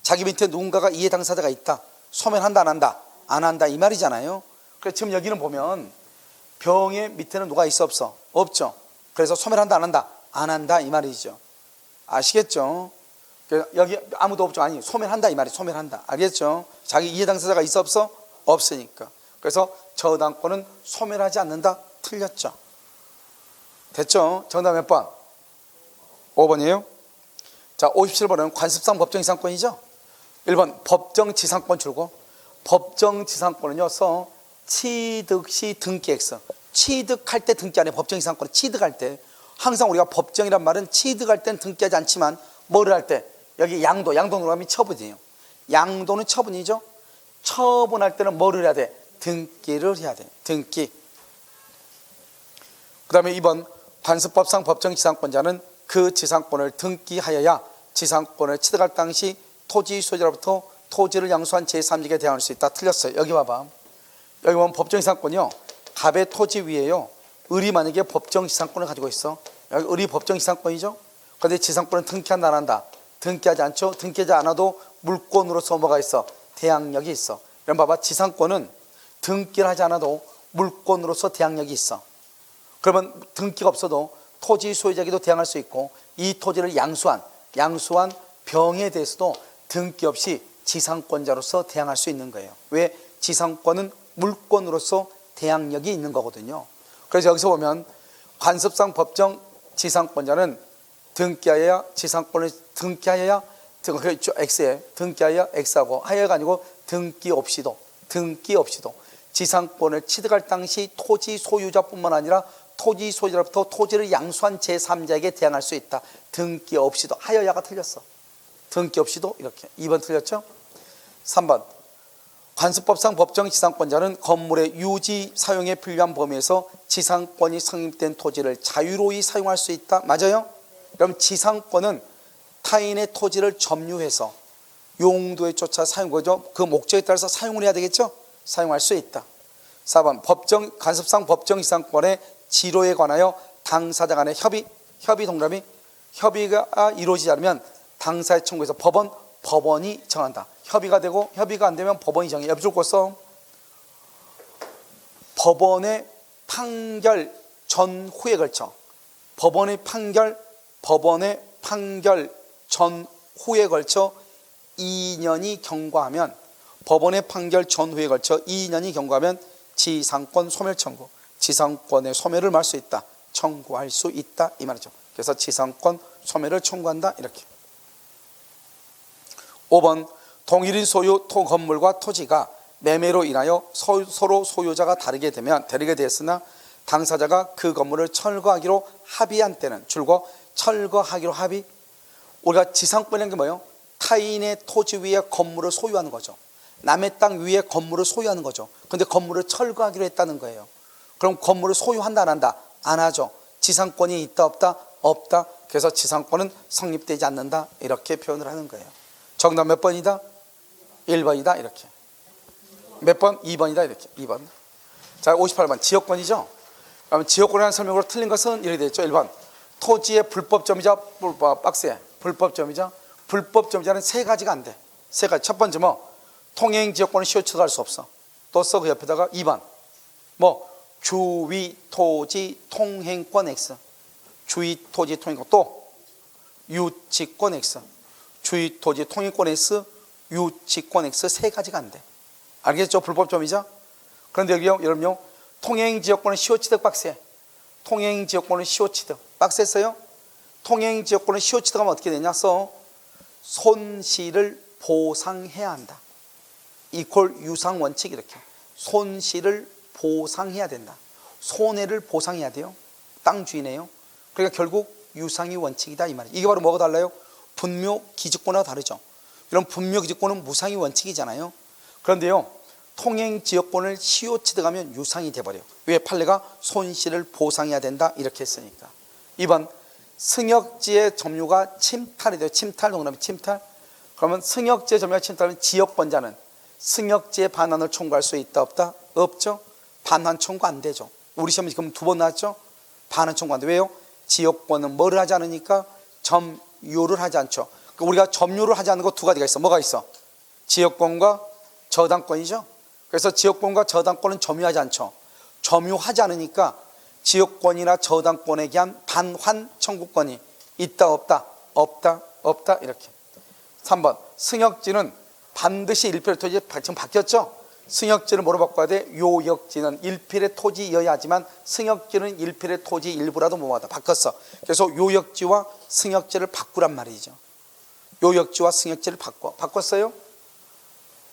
자기 밑에 누군가가 이해 당사자가 있다. 소멸한다 안 한다? 안 한다 이 말이잖아요. 그래서 지금 여기는 보면 병의 밑에는 누가 있어 없어? 없죠. 그래서 소멸한다 안 한다? 안 한다 이 말이죠. 아시겠죠? 여기 아무도 없죠. 아니 소멸한다 이 말이 소멸한다. 알겠죠? 자기 이해 당사자가 있어 없어? 없으니까. 그래서 저당권은 소멸하지 않는다. 틀렸죠. 됐죠? 정답 몇 번? 5번이에요. 자, 57번은 관습상 법정지상권이죠. 1번 법정지상권 줄고, 법정지상권은요 써 취득시 등기액서. 취득할 때 등기 안 해. 법정지상권은 취득할 때. 항상 우리가 법정이란 말은 취득할 때는 등기하지 않지만 뭐를 할 때? 여기 양도는 하면 처분이에요. 양도는 처분이죠. 처분할 때는 뭐를 해야 돼? 등기를 해야 돼. 등기. 그 다음에 2번 관습법상 법정지상권자는 그 지상권을 등기하여야 지상권을 취득할 당시 토지 소유자로부터 토지를 양수한 제3자에게 대항할 수 있다. 틀렸어요. 여기 봐봐. 여기 보면 법정지상권이요, 갑의 토지 위에요, 을이 만약에 법정지상권을 가지고 있어. 여기 을이 법정지상권이죠. 그런데 지상권은 등기한다 안 한다? 등기하지 않죠. 등기하지 않아도 물권으로서 뭐가 있어? 대항력이 있어. 그럼 봐봐, 지상권은 등기를 하지 않아도 물권으로서 대항력이 있어. 그러면 등기가 없어도 토지 소유자에게도 대항할 수 있고, 이 토지를 양수한 병에 대해서도 등기 없이 지상권자로서 대항할 수 있는 거예요. 왜? 지상권은 물권으로서 대항력이 있는 거거든요. 그래서 여기서 보면 관습상 법정 지상권자는 등기하여야 지상권을 등기하여야 X에 등기하여 X하고 하여가 아니고 등기 없이도 지상권을 취득할 당시 토지 소유자뿐만 아니라 토지 소유자로부터 토지를 양수한 제3자에게 대항할 수 있다. 등기 없이도. 하여야가 틀렸어. 등기 없이도. 이렇게 2번 틀렸죠. 3번 관습법상 법정 지상권자는 건물의 유지 사용에 필요한 범위에서 지상권이 성립된 토지를 자유로이 사용할 수 있다. 맞아요? 그럼 지상권은 타인의 토지를 점유해서 용도에 쫓아 사용하죠. 그 목적에 따라서 사용을 해야 되겠죠. 사용할 수 있다. 4번 관습상 법정 지상권의 지로에 관하여 당사자 간의 협의가 이루어지지 않으면 당사의 청구에서 법원이 정한다. 협의가 되고 협의가 안 되면 법원이 정해. 옆줄 껐어. 법원의 판결 전후에 걸쳐 법원의 판결 전후에 걸쳐 2년이 경과하면 법원의 판결 전후에 걸쳐 2년이 경과하면 지상권 소멸 청구, 지상권의 소멸을 말 수 있다. 청구할 수 있다 이 말이죠. 그래서 지상권 소멸을 청구한다 이렇게. 5번 동일인 소유 건물과 토지가 매매로 인하여 서로 소유자가 다르게 되었으나 당사자가 그 건물을 철거하기로 합의한 때는 줄거 철거하기로 합의. 우리가 지상권이라는 게 뭐예요? 타인의 토지 위에 건물을 소유하는 거죠. 남의 땅 위에 건물을 소유하는 거죠. 그런데 건물을 철거하기로 했다는 거예요. 그럼 건물을 소유한다 안 한다? 안 하죠. 지상권이 있다 없다? 없다. 그래서 지상권은 성립되지 않는다 이렇게 표현을 하는 거예요. 정답 몇 번이다? 1번이다 이렇게. 몇 번? 2번이다 이렇게. 2번. 자, 58번 지역권이죠. 그러면 지역권에 대한 설명으로 틀린 것은 이렇게 되겠죠. 1번 토지의 불법점이자 박스에 불법점이자는 세 가지가 안 돼. 세 가지. 첫 번째 통행지역권은 시효처도 할 수 없어. 또 써 그 옆에다가 2번 주위 토지 통행권 X, 주위 토지 통행권, 또 유치권 X, 주위 토지 통행권 X, 유치권 X 세 가지가 안 돼. 알겠죠? 불법점이자. 그런데 여기요, 여러분요, 통행지역권은 시효취득 박스에 통행지역권은 시효취득 박스에 써요. 통행지역권은 시효취득하면 어떻게 되냐? 손실을 보상해야 한다. 이퀄 유상원칙 이렇게. 손실을 보상해야 된다. 손해를 보상해야 돼요. 땅 주인이에요. 그러니까 결국 유상이 원칙이다 이 말이에요. 이게 바로 뭐가 달라요? 분묘기득권하고 다르죠. 이런 분묘기득권은 무상이 원칙이잖아요. 그런데요, 통행지역권을 시효취득하면 유상이 돼버려요. 왜? 판례가 손실을 보상해야 된다 이렇게 했으니까. 2번 승역지의 점유가 침탈이 돼요. 침탈, 동그라미 침탈. 그러면 승역지의 점유가 침탈하면 지역권자는 승역지의 반환을 청구할 수 있다 없다? 없죠. 반환 청구 안 되죠. 우리 시험에 지금 2번 나왔죠. 반환 청구 안 돼. 왜요? 지역권은 뭐를 하지 않으니까 점유를 하지 않죠. 우리가 점유를 하지 않는 거 두 가지가 있어. 뭐가 있어? 지역권과 저당권이죠. 그래서 지역권과 저당권은 점유하지 않죠. 점유하지 않으니까 지역권이나 저당권에 대한 반환 청구권이 있다 없다? 없다 없다 이렇게. 3번 승역지는 반드시 일필의 토지, 지금 바뀌었죠. 승역지를 뭐로 바꿔야 돼? 요역지는 일필의 토지여야 하지만 승역지는 일필의 토지 일부라도 뭐하다 바꿨어. 그래서 요역지와 승역지를 바꾸란 말이죠. 요역지와 승역지를 바꿨어요.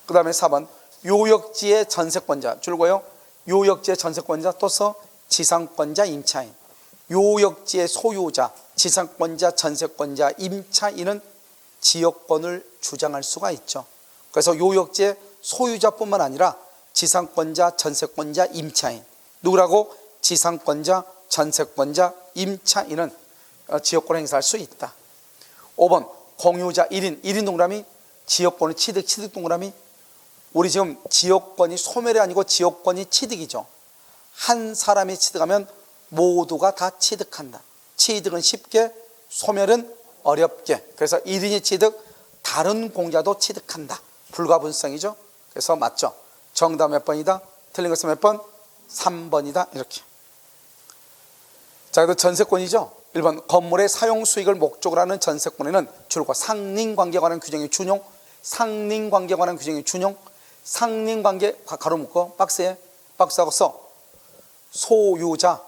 그 다음에 4번 요역지의 전세권자 줄거요. 요역지의 전세권자 또 써 지상권자 임차인. 요역지의 소유자 지상권자 전세권자 임차인은 지역권을 주장할 수가 있죠. 그래서 요역지의 소유자뿐만 아니라 지상권자 전세권자 임차인 누구라고? 지상권자 전세권자 임차인은 지역권을 행사할 수 있다. 5번 공유자 1인 동그라미 지역권의 취득 동그라미. 우리 지금 지역권이 소멸이 아니고 지역권이 취득이죠. 한 사람이 취득하면 모두가 다 취득한다. 취득은 쉽게, 소멸은 어렵게. 그래서 1인이 취득, 다른 공자도 취득한다. 불가분성이죠. 그래서 맞죠. 정답 몇 번이다? 틀린 것은 몇 번? 3번이다. 이렇게. 자, 그래도 전세권이죠. 1번 건물의 사용 수익을 목적으로 하는 전세권에는 줄과 상린관계에 관한 규정이 준용. 상린관계에 관한 규정이 준용. 상린관계 가로 묶어 박스하고 써. 소유자,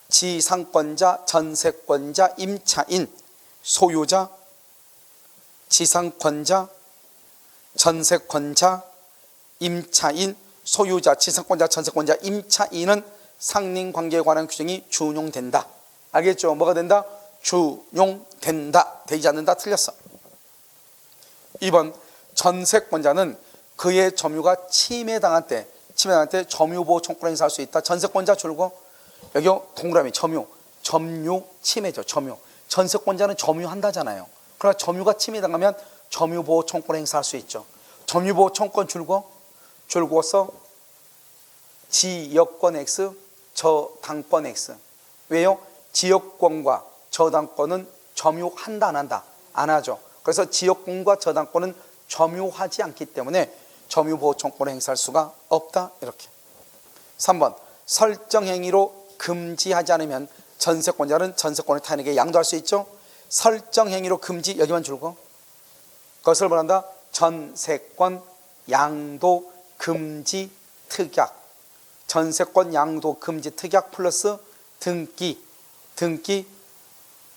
지상권자, 전세권자, 임차인. 소유자, 지상권자, 전세권자, 임차인. 소유자, 지상권자, 전세권자, 임차인은 상린관계에 관한 규정이 준용된다. 알겠죠? 뭐가 된다? 준용된다. 되지 않는다. 틀렸어. 2번 전세권자는 그의 점유가 침해당할 때 점유보호 청구를 행사할 수 있다. 전세권자 줄고 여기 동그라미 점유 침해죠. 점유. 전세권자는 점유한다잖아요. 그러나 점유가 침해당하면 점유보호 청구를 행사할 수 있죠. 점유보호 청구권 줄고서 지역권 X, 저당권 X. 왜요? 지역권과 저당권은 점유한다 안 한다? 안 하죠. 그래서 지역권과 저당권은 점유하지 않기 때문에 점유보호청구를 행사할 수가 없다. 이렇게. 3번 설정행위로 금지하지 않으면 전세권자는 전세권을 타인에게 양도할 수 있죠. 설정행위로 금지, 여기만 줄고 그것을 말한다. 전세권 양도 금지 특약. 전세권 양도 금지 특약 플러스 등기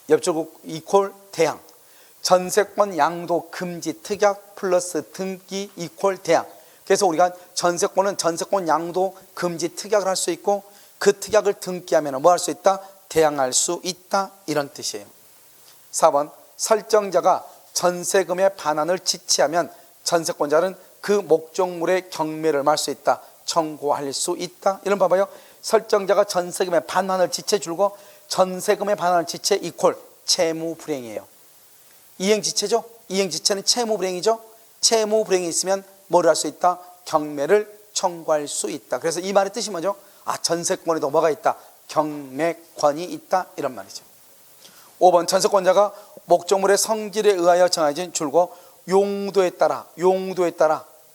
옆줄 이퀄 대항. 전세권 양도 금지 특약 플러스 등기 이퀄 대항. 그래서 우리가 전세권은 전세권 양도 금지 특약을 할 수 있고 그 특약을 등기하면 뭐 할 수 있다? 대항할 수 있다. 이런 뜻이에요. 4번 설정자가 전세금의 반환을 지체하면 전세권자는 그 목적물의 경매를 말 수 있다. 청구할 수 있다. 이런 봐봐요. 설정자가 전세금의 반환을 지체 줄고 전세금의 반환을 지체 이퀄 채무불이행이에요. 이행지체죠. 이행지체는 채무불이행이죠. 채무불이행이 있으면 뭘 할 수 있다? 경매를 청구할 수 있다. 그래서 이 말의 뜻이 뭐죠? 전세권에도 뭐가 있다? 경매권이 있다. 이런 말이죠. 5번 전세권자가 목적물의 성질에 의하여 정해진 줄고 용도에 따라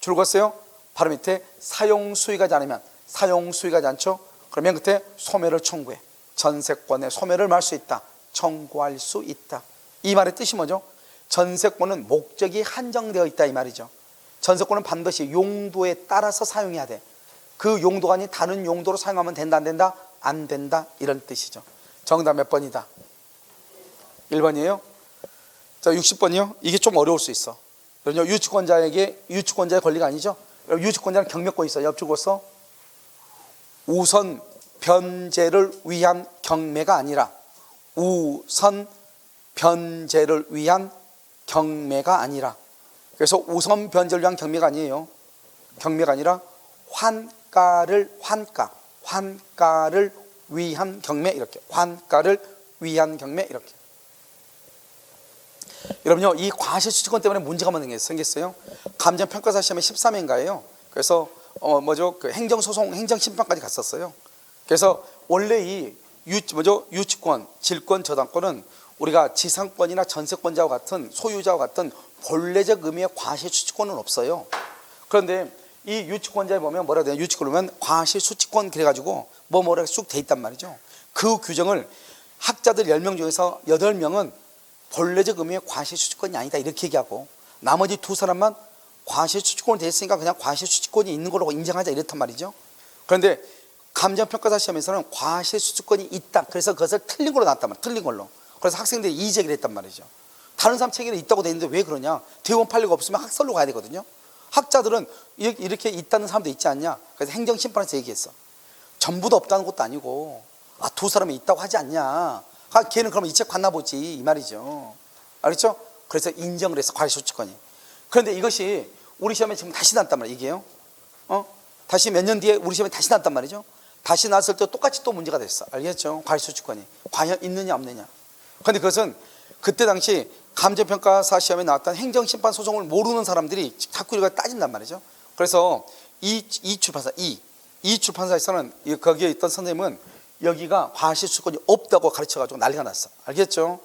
줄었어요. 바로 밑에 사용수익하지 않으면 사용수익하지 않죠. 그러면 그때 소멸을 청구해. 전세권의 소멸을 말 수 있다. 청구할 수 있다. 이 말의 뜻이 뭐죠? 전세권은 목적이 한정되어 있다 이 말이죠. 전세권은 반드시 용도에 따라서 사용해야 돼. 그 용도가 아닌 다른 용도로 사용하면 된다 안 된다? 안 된다. 이런 뜻이죠. 정답 몇 번이다? 1번이에요. 자, 60번이요. 이게 좀 어려울 수 있어. 유치권자의 권리가 아니죠. 유치권자는 경매권이 있어. 옆줄고 써. 우선 변제를 위한 경매가 아니라 우선 변제를 위한 경매가 아니라. 그래서 우선 변제를 위한 경매가 아니에요. 경매가 아니라 환가를 위한 경매. 이렇게 환가를 위한 경매. 이렇게. 여러분요, 이 과실수치권 때문에 문제가 생겼어요. 감정평가사 시험에 13회인가예요. 그래서 그 행정소송, 행정심판까지 갔었어요. 그래서 원래 이 유치권, 질권, 저당권은 우리가 지상권이나 전세권자와 같은 소유자와 같은 본래적 의미의 과실수치권은 없어요. 그런데 이 유치권자에 보면 뭐라 해야 되나? 유치권 보면 과실수치권 그래가지고 뭐라 쑥 돼 있단 말이죠. 그 규정을 학자들 10명 중에서 8명은 본래적 의미의 과실수치권이 아니다 이렇게 얘기하고 나머지 2사람만 과실수치권이 됐으니까 그냥 과실수치권이 있는 걸로 인정하자 이렇단 말이죠. 그런데 감정평가사 시험에서는 과실수치권이 있다. 그래서 그것을 틀린 걸로 나왔단 말이에요. 틀린 걸로. 그래서 학생들이 이의제기를 했단 말이죠. 다른 사람 책에는 있다고 돼 있는데 왜 그러냐? 대법원 판례가 없으면 학설로 가야 되거든요. 학자들은 이렇게 있다는 사람도 있지 않냐? 그래서 행정심판에서 얘기했어. 전부 다 없다는 것도 아니고 2사람이 있다고 하지 않냐? 걔는 그러면 이 책 봤나 보지 이 말이죠. 알겠죠? 그래서 인정을 했어. 과실수치권이. 그런데 이것이 우리 시험에 지금 다시 났단 말이에요. 이게요. 다시 몇 년 뒤에 우리 시험에 다시 났단 말이죠. 다시 나왔을 때 똑같이 또 문제가 됐어. 알겠죠? 과실수취권이 과연 있느냐 없느냐. 그런데 그것은 그때 당시 감정평가사 시험에 나왔던 행정심판 소송을 모르는 사람들이 자꾸 이걸 따진단 말이죠. 그래서 이 출판사에서는 거기에 있던 선생님은 여기가 과실수권이 없다고 가르쳐가지고 난리가 났어. 알겠죠?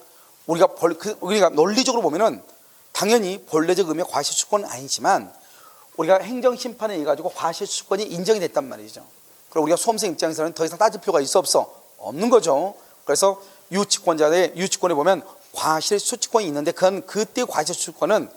우리가 논리적으로 보면은 당연히 본래적 의미의 과실수권은 아니지만 우리가 행정심판에 의해 가지고 과실수권이 인정이 됐단 말이죠. 그리고 우리가 수험생 입장에서는 더 이상 따질 필요가 있어 없어? 없는 거죠. 그래서 유치권자의 유치권에 보면 과실수취권이 있는데 그때 과실수취권은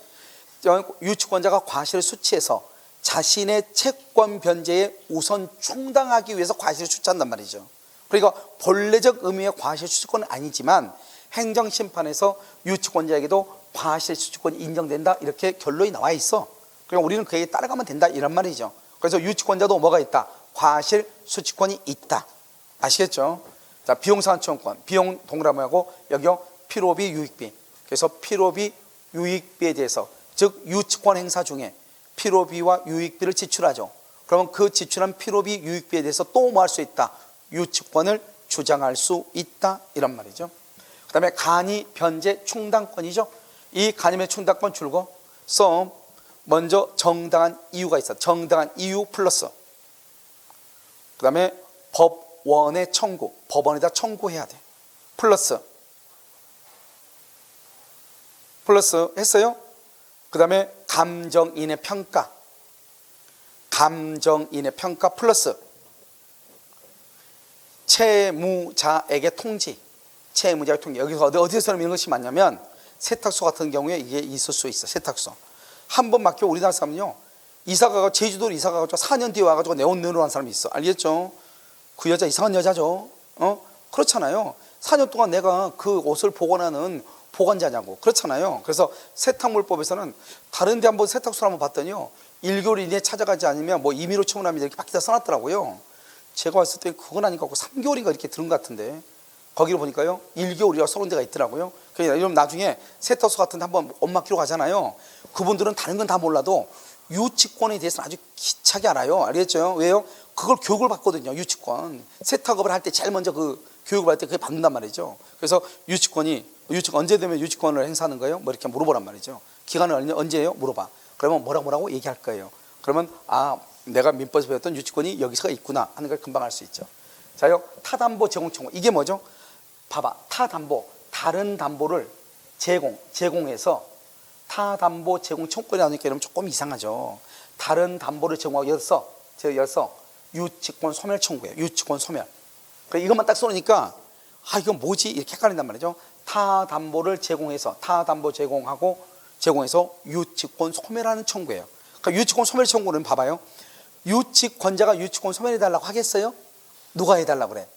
유치권자가 과실을 수취해서 자신의 채권 변제에 우선 충당하기 위해서 과실을 수취한단 말이죠. 그러니까 본래적 의미의 과실수취권은 아니지만 행정심판에서 유치권자에게도 과실수취권이 인정된다 이렇게 결론이 나와 있어. 그러니까 우리는 그에 따라가면 된다 이런 말이죠. 그래서 유치권자도 뭐가 있다? 과실수취권이 있다. 아시겠죠? 자, 비용상환청권, 비용 동그라미하고 여기요 필요비 유익비. 그래서 필요비 유익비에 대해서 즉 유치권 행사 중에 필요비와 유익비를 지출하죠. 그러면 그 지출한 필요비 유익비에 대해서 또 뭐 할 수 있다? 유치권을 주장할 수 있다 이런 말이죠. 그 다음에 간이 변제 충당권이죠. 이 간임의 충당권 줄거 먼저 정당한 이유가 있어. 정당한 이유 플러스 그 다음에 법원의 청구, 법원에다 청구해야 돼. 플러스 했어요. 그 다음에 감정인의 평가, 플러스 채무자에게 통지, 여기서 어디에서 이런 것이 많냐면 세탁소 같은 경우에 이게 있을 수 있어. 세탁소 한 번 맡겨 우리나라 사람은요 이사가가 제주도로 이사가가지고 4년 뒤에 와가지고 내 옷 내놓으라는 사람이 있어. 알겠죠? 그 여자 이상한 여자죠. 그렇잖아요. 4년 동안 내가 그 옷을 보관하는 보관자냐고. 그렇잖아요. 그래서 세탁물법에서는 다른 데 한번 세탁소를 한번 봤더니요 1개월 이내에 찾아가지 않으면 뭐 임의로 처분합니다 이렇게 밖에다 써놨더라고요. 제가 왔을 때 그건 아닌 것 같고 3개월인가 이렇게 들은 것 같은데 거기를 보니까요 1개월이라고 써놓은 데가 있더라고요. 그러니까 나중에 세탁소 같은 데 한번 옷 맡기러 가잖아요. 그분들은 다른 건 다 몰라도 유치권에 대해서는 아주 기차게 알아요. 알겠죠? 왜요? 그걸 교육을 받거든요. 유치권 세탁업을 할 때 제일 먼저 그 교육을 받을 때 그게 받는단 말이죠. 그래서 유치권 언제 되면 유치권을 행사하는 거예요? 뭐 이렇게 물어보란 말이죠. 기간은 언제예요? 물어봐. 그러면 뭐라고 얘기할 거예요. 그러면 내가 민법에서 배웠던 유치권이 여기서가 있구나 하는 걸 금방 알 수 있죠. 자요 타담보 제공 청구 이게 뭐죠? 봐봐. 타담보 다른 담보를 제공해서 타담보 제공 청구권이 나오니까 이러면 조금 이상하죠. 다른 담보를 제공하기 위해서 유치권 소멸 청구예요. 유치권 소멸. 이것만 딱 써놓으니까 이건 뭐지? 이렇게 헷갈린단 말이죠. 타담보를 제공해서 유치권 소멸하는 청구예요. 그러니까 유치권 소멸 청구는 봐봐요. 유치권자가 유치권 소멸해달라고 하겠어요? 누가 해달라고 그래?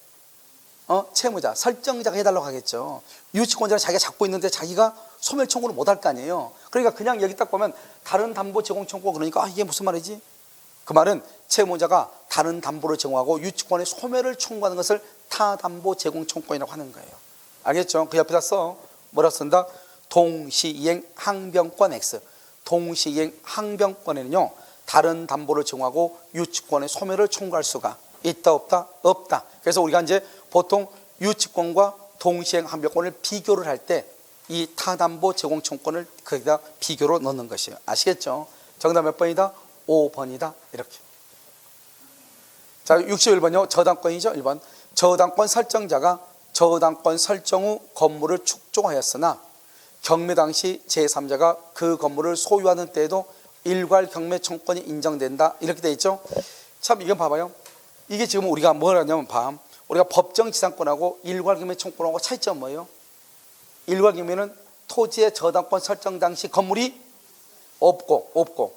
채무자, 설정자가 해달라고 하겠죠. 유치권자는 자기가 잡고 있는데 자기가 소멸 청구를 못 할 거 아니에요. 그러니까 그냥 여기 딱 보면 다른 담보 제공 청구 그러니까 이게 무슨 말이지? 그 말은 채무자가 다른 담보를 제공하고 유치권의 소멸을 청구하는 것을 타담보 제공 청구권이라고 하는 거예요. 알겠죠? 그 옆에다 뭐라 쓴다? 동시이행 항변권 X. 동시이행 항변권에는요 다른 담보를 제공하고 유치권의 소멸을 청구할 수가 있다 없다? 없다. 그래서 우리가 이제 보통 유치권과 동시이행 항변권을 비교를 할 때 이 타담보 제공 청구권을 거기다 비교로 넣는 것이에요. 아시겠죠? 정답 몇 번이다? 5번이다. 이렇게. 자, 61번요. 저당권이죠. 1번. 저당권 설정자가 저당권 설정 후 건물을 축조하였으나 경매 당시 제3자가 그 건물을 소유하는 때에도 일괄 경매 청구권이 인정된다. 이렇게 돼 있죠. 참 이건 봐봐요. 이게 지금 우리가 뭘 하냐면 우리가 법정 지상권하고 일괄 경매 청구권하고 차이점 뭐예요? 일괄 경매는 토지의 저당권 설정 당시 건물이 없고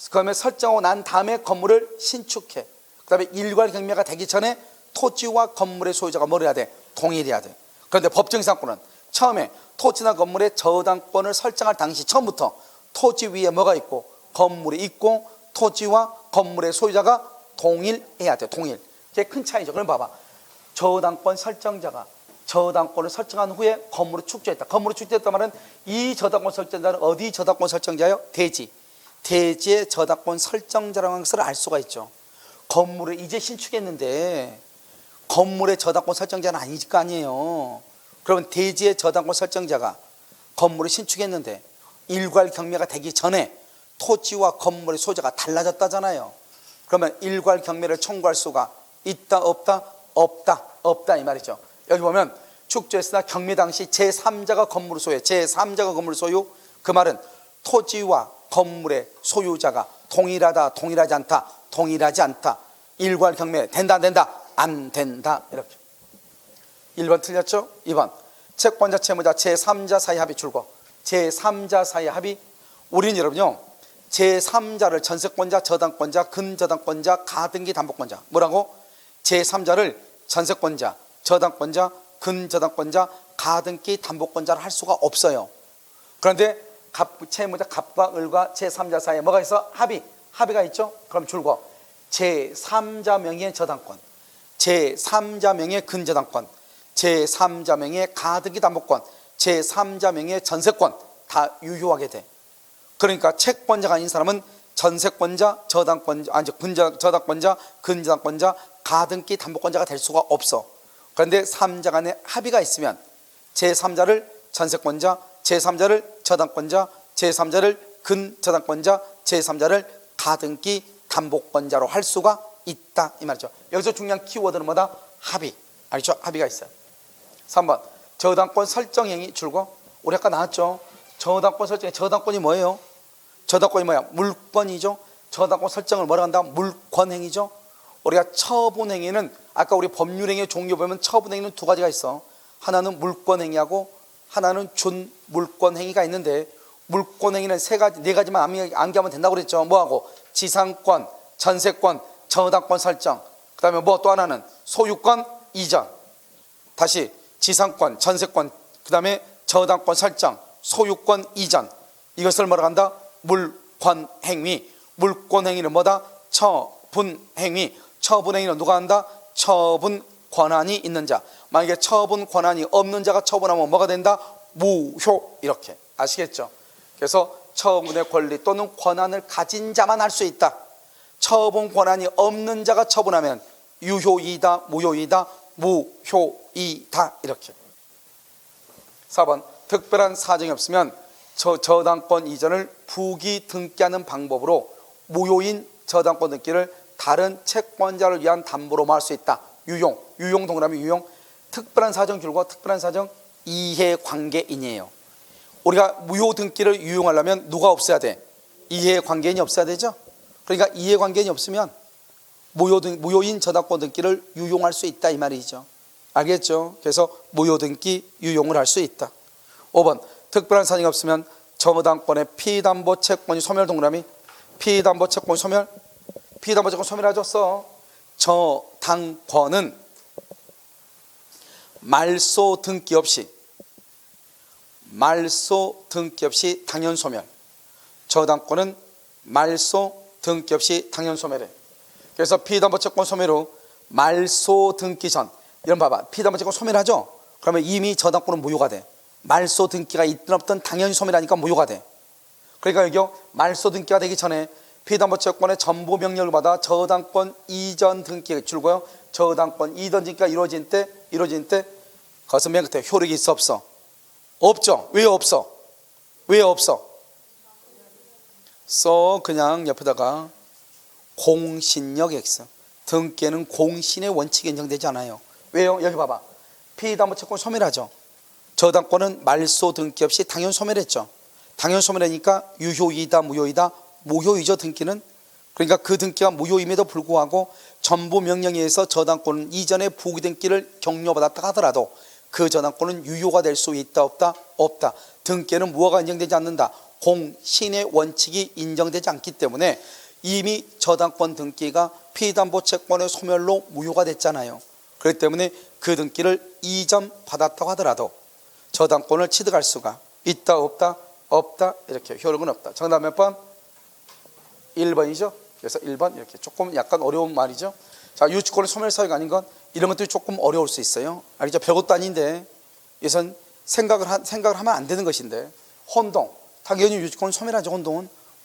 그다음에 설정하고 난 다음에 건물을 신축해. 그다음에 일괄 경매가 되기 전에 토지와 건물의 소유자가 뭘 해야 돼? 동일해야 돼. 그런데 법정 지상권은 처음에 토지나 건물의 저당권을 설정할 당시 처음부터 토지 위에 뭐가 있고 건물이 있고 토지와 건물의 소유자가 동일해야 돼. 동일. 그게 큰 차이죠. 그럼 봐봐. 저당권 설정자가 저당권을 설정한 후에 건물을 축조했다. 건물을 축조했단 말은 이 저당권 설정자는 어디 저당권 설정자예요? 대지의 저당권 설정자라는 것을 알 수가 있죠. 건물을 이제 신축했는데 건물의 저당권 설정자는 아닐 거 아니에요. 그러면 대지의 저당권 설정자가 건물을 신축했는데 일괄 경매가 되기 전에 토지와 건물의 소재가 달라졌다잖아요. 그러면 일괄 경매를 청구할 수가 있다 없다? 없다 이 말이죠. 여기 보면 축조했으나 경매 당시 제3자가 건물을 소유해. 제3자가 건물을 소유. 그 말은 토지와 건물의 소유자가 동일하다 동일하지 않다 동일하지 않다. 일괄 경매 된다 안 된다? 안 된다. 이렇게 1번 틀렸죠? 2번 채권자 채무자 제3자 사이 합의 출고. 제3자 사이 합의. 우리는 여러분요 제3자를 전세권자, 저당권자, 근저당권자, 가등기 담보권자 뭐라고? 제3자를 전세권자, 저당권자, 근저당권자, 가등기 담보권자를 할 수가 없어요. 그런데 채무자 갑과 을과 제3자 사이에 뭐가 있어? 합의가 있죠? 그럼 줄고 제3자 명의의 저당권, 제3자 명의의 근저당권, 제3자 명의의 가등기 담보권, 제3자 명의의 전세권 다 유효하게 돼. 그러니까 채권자가 아닌 사람은 전세권자, 저당권자, 저당권자, 근저당권자, 가등기 담보권자가 될 수가 없어. 그런데 3자 간에 합의가 있으면 제3자를 전세권자, 제3자를 저당권자, 제3자를 근저당권자, 제3자를 가등기 담보권자로 할 수가 있다 이 말이죠. 여기서 중요한 키워드는 뭐다? 합의. 알죠? 합의가 있어요. 3번 저당권 설정행위 줄고. 우리 아까 나왔죠? 저당권 설정에 저당권이 뭐예요? 저당권이 뭐야? 물권이죠. 저당권 설정을 뭐라 한다? 물권행위죠. 우리가 처분행위는 아까 우리 법률행위 종류 보면 처분행위는 두 가지가 있어. 하나는 물권행위하고 하나는 준물권행위가 있는데 물권행위는 네 가지만 암기하면 된다고 그랬죠. 뭐하고? 지상권, 전세권, 저당권 설정. 그 다음에 뭐 또 하나는 소유권 이전. 다시 지상권, 전세권, 그 다음에 저당권 설정, 소유권 이전. 이것을 뭐라 한다? 물권행위. 물권행위는 뭐다? 처분행위. 처분행위는 누가 한다? 처분 권한이 있는 자. 만약에 처분 권한이 없는 자가 처분하면 뭐가 된다? 무효. 이렇게 아시겠죠? 그래서 처분의 권리 또는 권한을 가진 자만 할 수 있다. 처분 권한이 없는 자가 처분하면 유효이다 무효이다? 무효이다. 이렇게. 4번 특별한 사정이 없으면 저당권 이전을 부기 등기하는 방법으로 무효인 저당권 등기를 다른 채권자를 위한 담보로 할 수 있다. 유용 동그라미 유용. 특별한 사정 줄고 특별한 사정 이해관계인이에요. 우리가 무효 등기를 유용하려면 누가 없어야 돼? 이해관계인이 없어야 되죠. 그러니까 이해관계인이 없으면 무효인 저당권 등기를 유용할 수 있다 이 말이죠. 알겠죠? 그래서 무효 등기 유용을 할 수 있다. 5번 특별한 사정이 없으면 저당권의 피담보 채권이 소멸 동그라미. 피담보 채권 소멸. 피담보 채권 소멸해줬어. 저당권은 말소 등기 없이 당연 소멸. 저당권은 말소 등기 없이 당연 소멸해. 그래서 피담보 채권 소멸 후 말소 등기 전. 이런 봐봐. 피담보 채권 소멸하죠? 그러면 이미 저당권은 무효가 돼. 말소 등기가 있든 없든 당연히 소멸하니까 무효가 돼. 그러니까 여기 말소 등기가 되기 전에 피담보 채권의 전부 명령을 받아 저당권 이전 등기가 줄고요. 저당권 이전 등기가 이루어진 때 그것은 맨 끝에 효력이 있어 없어? 없죠. 왜 없어? 그냥 옆에다가 공신력이 있어. 등기에는 공신의 원칙이 인정되지 않아요. 왜요? 여기 봐봐. 피담보 채권 소멸하죠. 저당권은 말소 등기 없이 당연 소멸했죠. 당연 소멸하니까 유효이다 무효이다? 무효이죠. 등기는. 그러니까 그 등기가 무효임에도 불구하고 전부 명령에 의해서 저당권은 이전에 부기 등기를 격려받았다 하더라도 그 저당권은 유효가 될 수 있다 없다? 없다. 등기에는 무효가 인정되지 않는다. 공신의 원칙이 인정되지 않기 때문에 이미 저당권 등기가 피담보 채권의 소멸로 무효가 됐잖아요. 그렇기 때문에 그 등기를 이전 받았다고 하더라도 저당권을 취득할 수가 있다 없다? 없다. 이렇게 효력은 없다. 정답 몇 번? 1번이죠. 그래서 1번 이렇게 조금 약간 어려운 말이죠. 자, 유치권의 소멸 사유가 아닌 건 이런 것들이 조금 어려울 수 있어요. 알겠죠? 별것도 아닌데 이것은 생각을 하면 안 되는 것인데 혼동. 당연히 유치권 소멸하죠.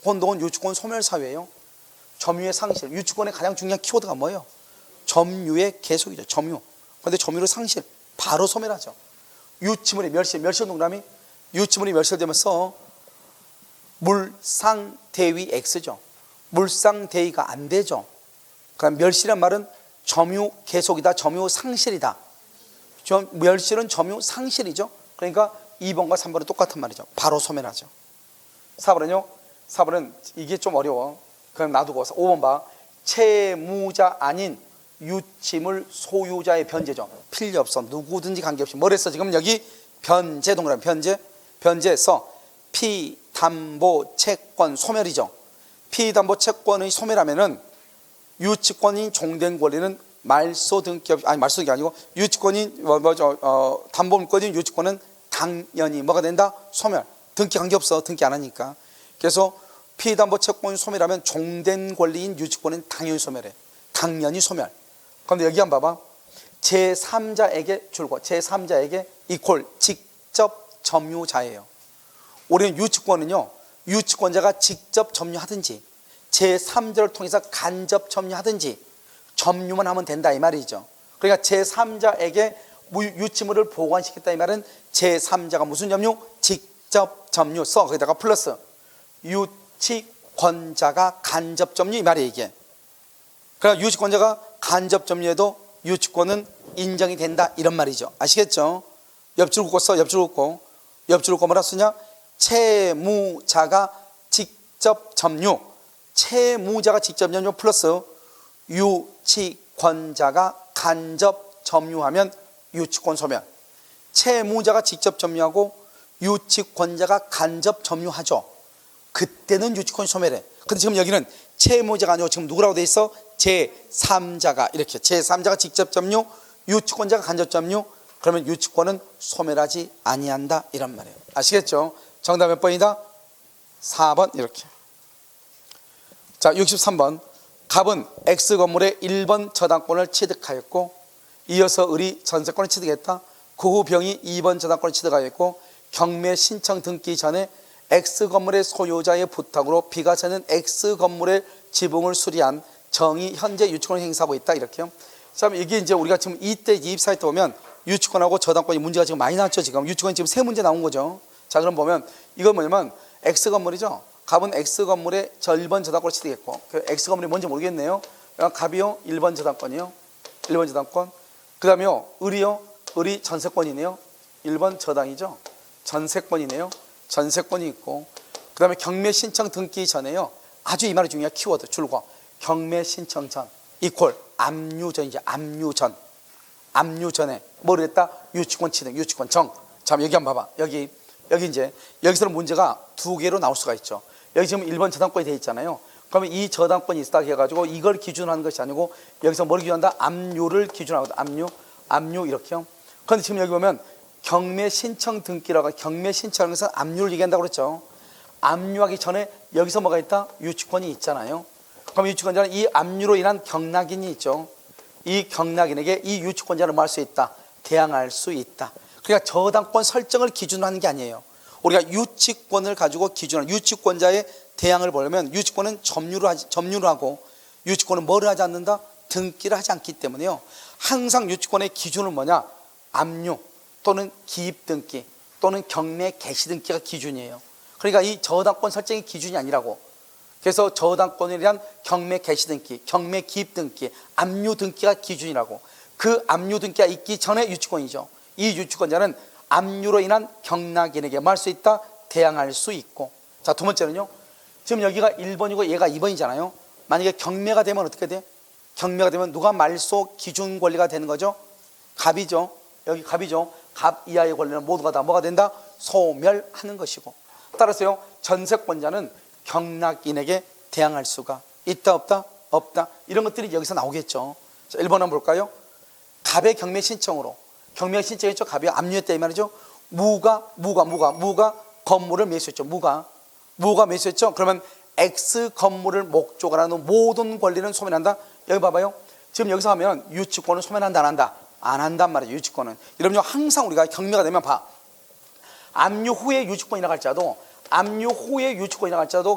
혼동은 유치권 소멸 사유예요. 점유의 상실. 유치권의 가장 중요한 키워드가 뭐예요? 점유의 계속이죠. 점유. 그런데 점유율 상실, 바로 소멸하죠. 유치물이 멸실 동그라미, 유치물이 멸실되면서 물상대위 X죠. 물상대위가 안 되죠. 그럼 멸실이란 말은 점유 계속이다, 점유 상실이다. 멸실은 점유 상실이죠. 그러니까 2번과 3번은 똑같은 말이죠. 바로 소멸하죠. 4번은요? 4번은 이게 좀 어려워. 그럼 놔두고 5번 봐. 채무자 아닌 유치물 소유자의 변제죠. 필요 없어. 누구든지 관계없이. 뭐랬어? 지금 여기 변제 동그라미, 변제에서 피담보 채권 소멸이죠. 피담보 채권의 소멸하면은 유치권인 종된 권리는 말소 등기 없이, 아니 말소 등기 아니고 유치권인 담보물권인 유치권은 당연히 뭐가 된다? 소멸. 등기 관계없어. 등기 안 하니까. 그래서 피담보 채권이 소멸하면 종된 권리인 유치권은 당연히 소멸해. 당연히 소멸. 그런데 여기 한번 봐봐. 제3자에게 줄고 제3자에게 이퀄 직접 점유자예요. 우리는 유치권은요, 유치권자가 직접 점유하든지 제3자를 통해서 간접 점유하든지 점유만 하면 된다 이 말이죠. 그러니까 제3자에게 유치물을 보관시켰다 이 말은 제3자가 무슨 점유? 직접 점유. 써 거기다가 플러스 유치권자가 간접 점유 이 말이에요 이게. 그러니까 유치권자가 간접 점유해도 유치권은 인정이 된다 이런 말이죠. 아시겠죠? 옆줄 긋고 써. 옆줄 긋고 뭐라 쓰냐? 채무자가 직접 점유. 채무자가 직접 점유 플러스 유치권자가 간접 점유하면 유치권 소멸. 채무자가 직접 점유하고 유치권자가 간접 점유하죠. 그때는 유치권 소멸해. 근데 지금 여기는 채무자가 아니고 지금 누구라고 돼 있어? 제3자가 이렇게 제3자가 직접 점유, 유치권자가 간접 점유. 그러면 유치권은 소멸하지 아니한다 이런 말이에요. 아시겠죠? 정답 몇 번이다? 4번 이렇게. 자, 63번. 갑은 X건물의 1번 저당권을 취득하였고 이어서 을이 전세권을 취득했다. 그 후 병이 2번 저당권을 취득하였고 경매 신청 등기 전에 X건물의 소유자의 부탁으로 B가 저는 X건물의 지붕을 수리한 정이 현재 유치권을 행사하고 있다 이렇게요. 자, 이게 이제 우리가 지금 이때 24회 때 보면 유치권하고 저당권이 문제가 지금 많이 나왔죠. 지금 유치권이 지금 세 문제 나온 거죠. 자, 그럼 보면 이건 뭐냐면 X건물이죠. 갑은 X건물의 1번 저당권을 취득했고 그 X건물이 뭔지 모르겠네요. 갑이요 1번 저당권이요. 1번 저당권. 그 다음에요 을이 전세권이네요. 1번 저당이죠. 전세권이네요. 전세권이 있고 그 다음에 경매 신청 등기 전에요. 아주 이 말이 중요한 키워드 줄거 경매 신청 전 이퀄 압류전이죠. 압류전. 압류전에 뭐를 했다? 유치권 취득, 유치권 정. 자, 여기 한번 봐봐. 여기 이제 여기서는 문제가 두 개로 나올 수가 있죠. 여기 지금 1번 저당권이 되어 있잖아요. 그러면 이 저당권이 있다 해가지고 이걸 기준으로 하는 것이 아니고 여기서 뭘 기준한다? 압류를 기준하거든. 압류 이렇게요. 그런데 지금 여기 보면 경매 신청 등기라고 경매 신청하는 것은 압류를 얘기한다고 그랬죠. 압류하기 전에 여기서 뭐가 있다? 유치권이 있잖아요. 그럼 유치권자는 이 압류로 인한 경락인이 있죠. 이 경락인에게 이 유치권자를 뭐 할 수 있다? 대항할 수 있다. 그러니까 저당권 설정을 기준으로 하는 게 아니에요. 우리가 유치권을 가지고 기준하는 유치권자의 대항을 보려면 유치권은 점유를 하고 유치권은 뭐를 하지 않는다? 등기를 하지 않기 때문에요. 항상 유치권의 기준은 뭐냐? 압류 또는 기입등기 또는 경매 개시등기가 기준이에요. 그러니까 이 저당권 설정이 기준이 아니라고. 그래서 저당권에 대한 경매 개시등기, 경매 기입등기, 압류등기가 기준이라고. 그 압류등기가 있기 전에 유치권이죠. 이 유치권자는 압류로 인한 경락인에게 뭐 할 수 있다? 대항할 수 있고. 자, 두 번째는요. 지금 여기가 1번이고 얘가 2번이잖아요. 만약에 경매가 되면 어떻게 돼? 경매가 되면 누가 말소 기준 권리가 되는 거죠? 갑이죠. 여기 갑이죠. 갑 이하의 권리는 모두가 다 뭐가 된다? 소멸하는 것이고. 따라서요. 전세권자는 경락인에게 대항할 수가 있다 없다? 없다. 이런 것들이 여기서 나오겠죠. 자, 1번 한번 볼까요? 갑의 경매 신청으로 경매 신청했죠. 갑이 압류했다 이 말이죠. 무가 건물을 매수했죠. 무가 매수했죠. 그러면 X 건물을 목적으로 하는 모든 권리는 소멸한다. 여기 봐봐요. 지금 여기서 하면 유치권을 소멸한다 안 한다? 안 한단 말이에요. 유치권은. 여러분요 항상 우리가 경매가 되면 봐. 압류 후에 유치권이 나갈지라도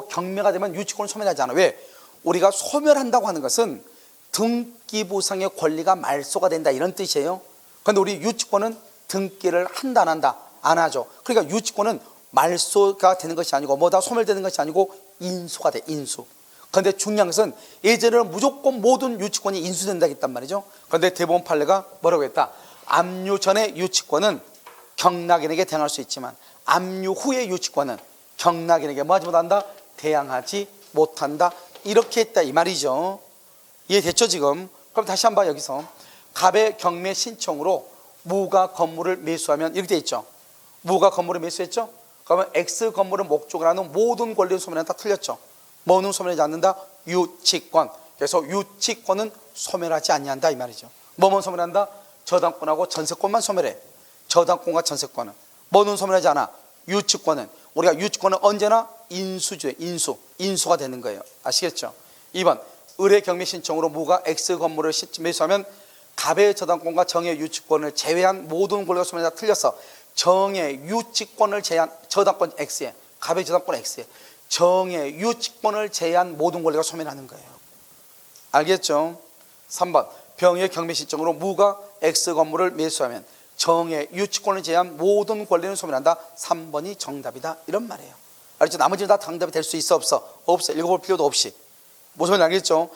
경매가 되면 유치권을 소멸하지 않아. 왜? 우리가 소멸한다고 하는 것은 등기부상의 권리가 말소가 된다 이런 뜻이에요. 그런데 우리 유치권은 등기를 한다 안 한다? 안 하죠. 그러니까 유치권은 말소가 되는 것이 아니고 뭐다 소멸되는 것이 아니고 인수가 돼. 인수. 그런데 중요한 것은 예전에는 무조건 모든 유치권이 인수된다 했단 말이죠. 그런데 대법원 판례가 뭐라고 했다? 압류 전의 유치권은 경락인에게 대항할 수 있지만 압류 후의 유치권은 경락인에게 뭐하지 못한다? 대항하지 못한다. 이렇게 했다 이 말이죠. 이해됐죠 지금? 그럼 다시 한번 여기서 갑의 경매 신청으로 무가 건물을 매수하면 이렇게 돼 있죠. 무가 건물을 매수했죠. 그러면 X 건물을 목적으로 하는 모든 권리의 소멸은 다 틀렸죠. 뭐는 소멸하지 않는다? 유치권. 그래서 유치권은 소멸하지 아니한다 이 말이죠. 뭐만 소멸한다? 저당권하고 전세권만 소멸해. 저당권과 전세권은. 뭐는 소멸하지 않아? 유치권은. 우리가 유치권은 언제나 인수주의 인수가 되는 거예요. 아시겠죠? 2번 을의 경매 신청으로 무가 X 건물을 매수하면 갑의 저당권과 정의 유치권을 제외한 모든 권리가 소멸이 다 틀렸어. 정의 유치권을 제한 저당권 X에 갑의 저당권 X에 정의 유치권을 제한 모든 권리가 소멸하는 거예요. 알겠죠? 3번 병의 경매 신청으로 무가 X 건물을 매수하면 정의 유치권을 제한 모든 권리는 소멸한다. 3번이 정답이다 이런 말이에요. 알겠죠? 나머지는 다 정답이 될 수 있어 없어? 없어. 읽어볼 필요도 없이. 무슨 말인지 알겠죠?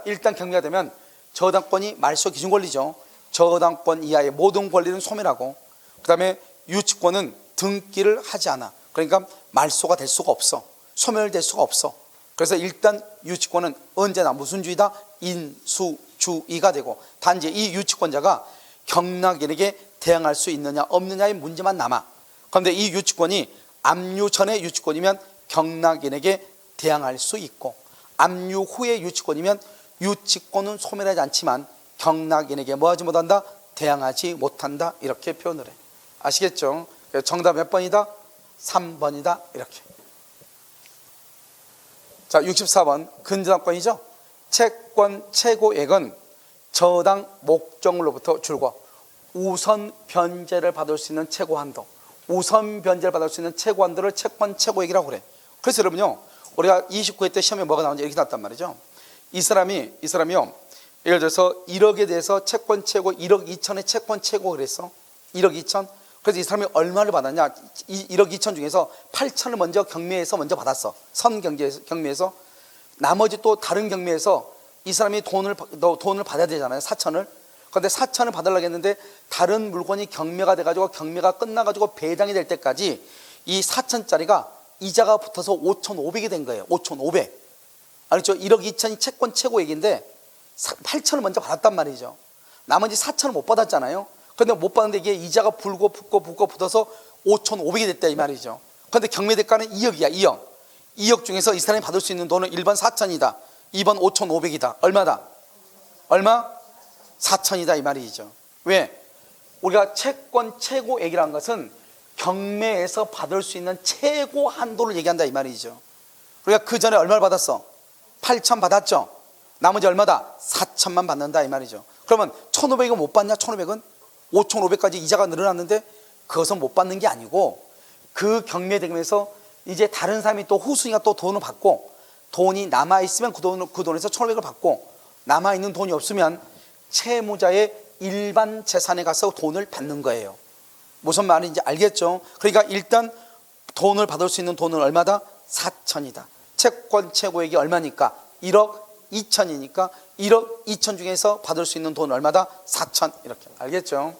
일단 경매가 되면 저당권이 말소 기준 권리죠. 저당권 이하의 모든 권리는 소멸하고 그 다음에 유치권은 등기를 하지 않아. 그러니까 말소가 될 수가 없어. 소멸될 수가 없어. 그래서 일단 유치권은 언제나 무슨 주의다? 인수주의가 되고 단지 이 유치권자가 경락인에게 대항할 수 있느냐 없느냐의 문제만 남아. 그런데 이 유치권이 압류 전의 유치권이면 경락인에게 대항할 수 있고 압류 후의 유치권이면 유치권은 소멸하지 않지만 경락인에게 뭐하지 못한다? 대항하지 못한다 이렇게 표현을 해. 아시겠죠? 정답 몇 번이다? 3번이다 이렇게. 자 64번 근저당권이죠. 채권 최고액은 저당 목적물로부터 줄고 우선 변제를 받을 수 있는 최고 한도, 우선 변제를 받을 수 있는 최고 한도를 채권 최고액이라고 그래. 그래서 여러분요 우리가 29회 때 시험에 뭐가 나오는지 이렇게 나왔단 말이죠. 이 사람이요 예를 들어서 1억에 대해서 채권 최고 1억 2천의 채권 최고 그랬어. 1억 2천. 그래서 이 사람이 얼마를 받았냐? 1억 2천 중에서 8천을 먼저 경매에서 먼저 받았어. 경매에서. 나머지 또 다른 경매에서 이 사람이 돈을 받아야 되잖아요. 4천을. 그런데 4천을 받으려고 했는데 다른 물건이 경매가 돼가지고 경매가 끝나가지고 배당이 될 때까지 이 4천짜리가 이자가 붙어서 5,500이 된 거예요. 5,500. 알겠죠? 1억 2천이 채권 최고액인데 8천을 먼저 받았단 말이죠. 나머지 4천을 못 받았잖아요. 그런데 못 받는데 이게 이자가 붙고 붙어서 5,500이 됐다 이 말이죠. 그런데 경매 대가는 2억이야. 2억 중에서 이 사람이 받을 수 있는 돈은 1번 4천이다 2번 5,500이다 얼마다? 얼마? 4천이다 이 말이죠. 왜? 우리가 채권 최고액이라는 것은 경매에서 받을 수 있는 최고 한도를 얘기한다 이 말이죠. 우리가 그 전에 얼마를 받았어? 8천 받았죠. 나머지 얼마다? 4천만 받는다 이 말이죠. 그러면 1,500은 못 받냐? 1,500은 5,500까지 이자가 늘어났는데 그것은 못 받는 게 아니고 그 경매 대금에서 이제 다른 사람이 또 후순위가 또 돈을 받고 돈이 남아있으면 그 돈에서 1,500을 받고 남아있는 돈이 없으면 채무자의 일반 재산에 가서 돈을 받는 거예요. 무슨 말인지 알겠죠? 그러니까 일단 돈을 받을 수 있는 돈은 얼마다? 4천이다. 채권 최고액이 얼마니까? 1억 2천이니까 1억 2천 중에서 받을 수 있는 돈은 얼마다? 4천 이렇게. 알겠죠?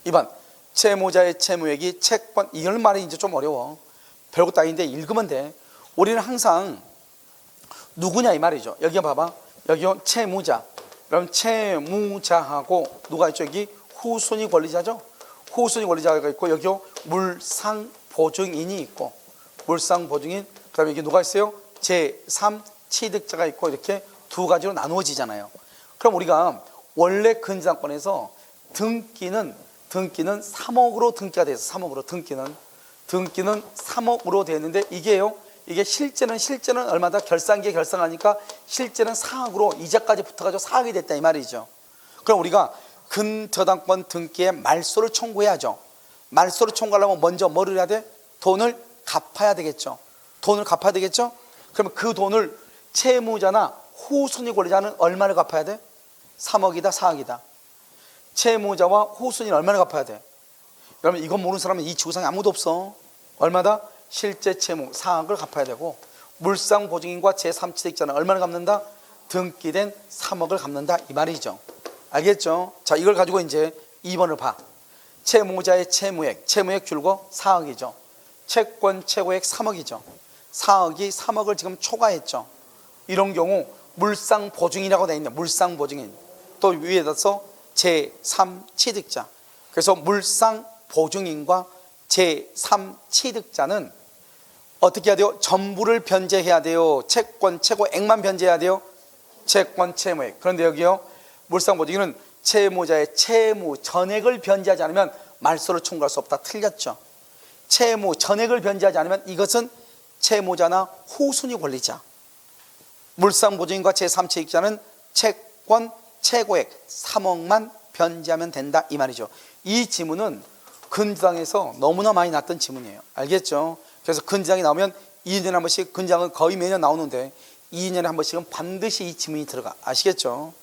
2번 채무자의 채무액이 채권 이런 말이 이제 좀 어려워. 별것도 아닌데 읽으면 돼. 우리는 항상 누구냐 이 말이죠. 여기 봐봐. 여기 채무자. 그럼 채무자하고 누가 있죠? 여기 후순위 권리자죠. 후순위 권리자가 있고 여기 물상보증인이 있고 물상보증인 그다음에 여기 누가 있어요? 제3 취득자가 있고 이렇게 두 가지로 나누어지잖아요. 그럼 우리가 원래 근저당권에서 등기는 3억으로 등기가 돼서 3억으로 등기는 3억으로 되는데 이게 실제는 얼마다 결산기에 결산하니까 실제는 4억으로 이자까지 붙어가지고 4억이 됐다 이 말이죠. 그럼 우리가 근저당권 등기에 말소를 청구해야죠. 말소를 청구하려면 먼저 뭐를 해야 돼? 돈을 갚아야 되겠죠. 그러면 그 돈을 채무자나 후순위 권리자는 얼마를 갚아야 돼? 3억이다 4억이다. 채무자와 후순위는 얼마나 갚아야 돼? 여러분 이건 모르는 사람은 이 지구상에 아무도 없어. 얼마다? 실제 채무 4억을 갚아야 되고, 물상보증인과 제3취득자는 얼마나 갚는다? 등기된 3억을 갚는다 이 말이죠. 알겠죠? 자, 이걸 가지고 이제 2번을 봐. 채무자의 채무액 줄고 4억이죠. 채권 최고액 3억이죠. 4억이 3억을 지금 초과했죠. 이런 경우 물상보증인이라고 되어 있네. 물상보증인. 또 위에다서 제3취득자. 그래서 물상보증인과 제3취득자는 어떻게 해야 돼요? 전부를 변제해야 돼요. 채권 최고액만 변제해야 돼요. 채권 채무액. 그런데 여기요, 물상보증인은 채무자의 채무 전액을 변제하지 않으면 말소를 청구할 수 없다. 틀렸죠. 채무 전액을 변제하지 않으면 이것은 채무자나 후순위 권리자. 물상보증인과 제3취득자는 채권 최고액 3억만 변제하면 된다 이 말이죠. 이 지문은 근저당에서 너무나 많이 났던 지문이에요. 알겠죠? 그래서 근저당이 나오면 2년에 한 번씩, 근저당은 거의 매년 나오는데 2년에 한 번씩은 반드시 이 지문이 들어가. 아시겠죠?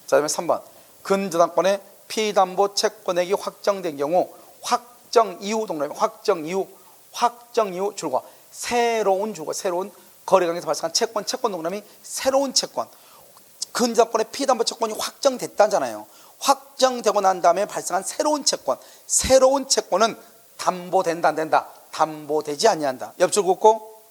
자, 그다음에 3번. 근저당권의 피담보 채권액이 확정된 경우 확정 이후 동그라미, 확정 이후 줄과 새로운 거래강에서 발생한 채권 동그라미, 새로운 채권. 근저당권의 피담보 채권이 확정됐다잖아요. 확정되고 난 다음에 발생한 새로운 채권은 담보된다 안 된다? 담보되지 아니한다. 옆줄 긋고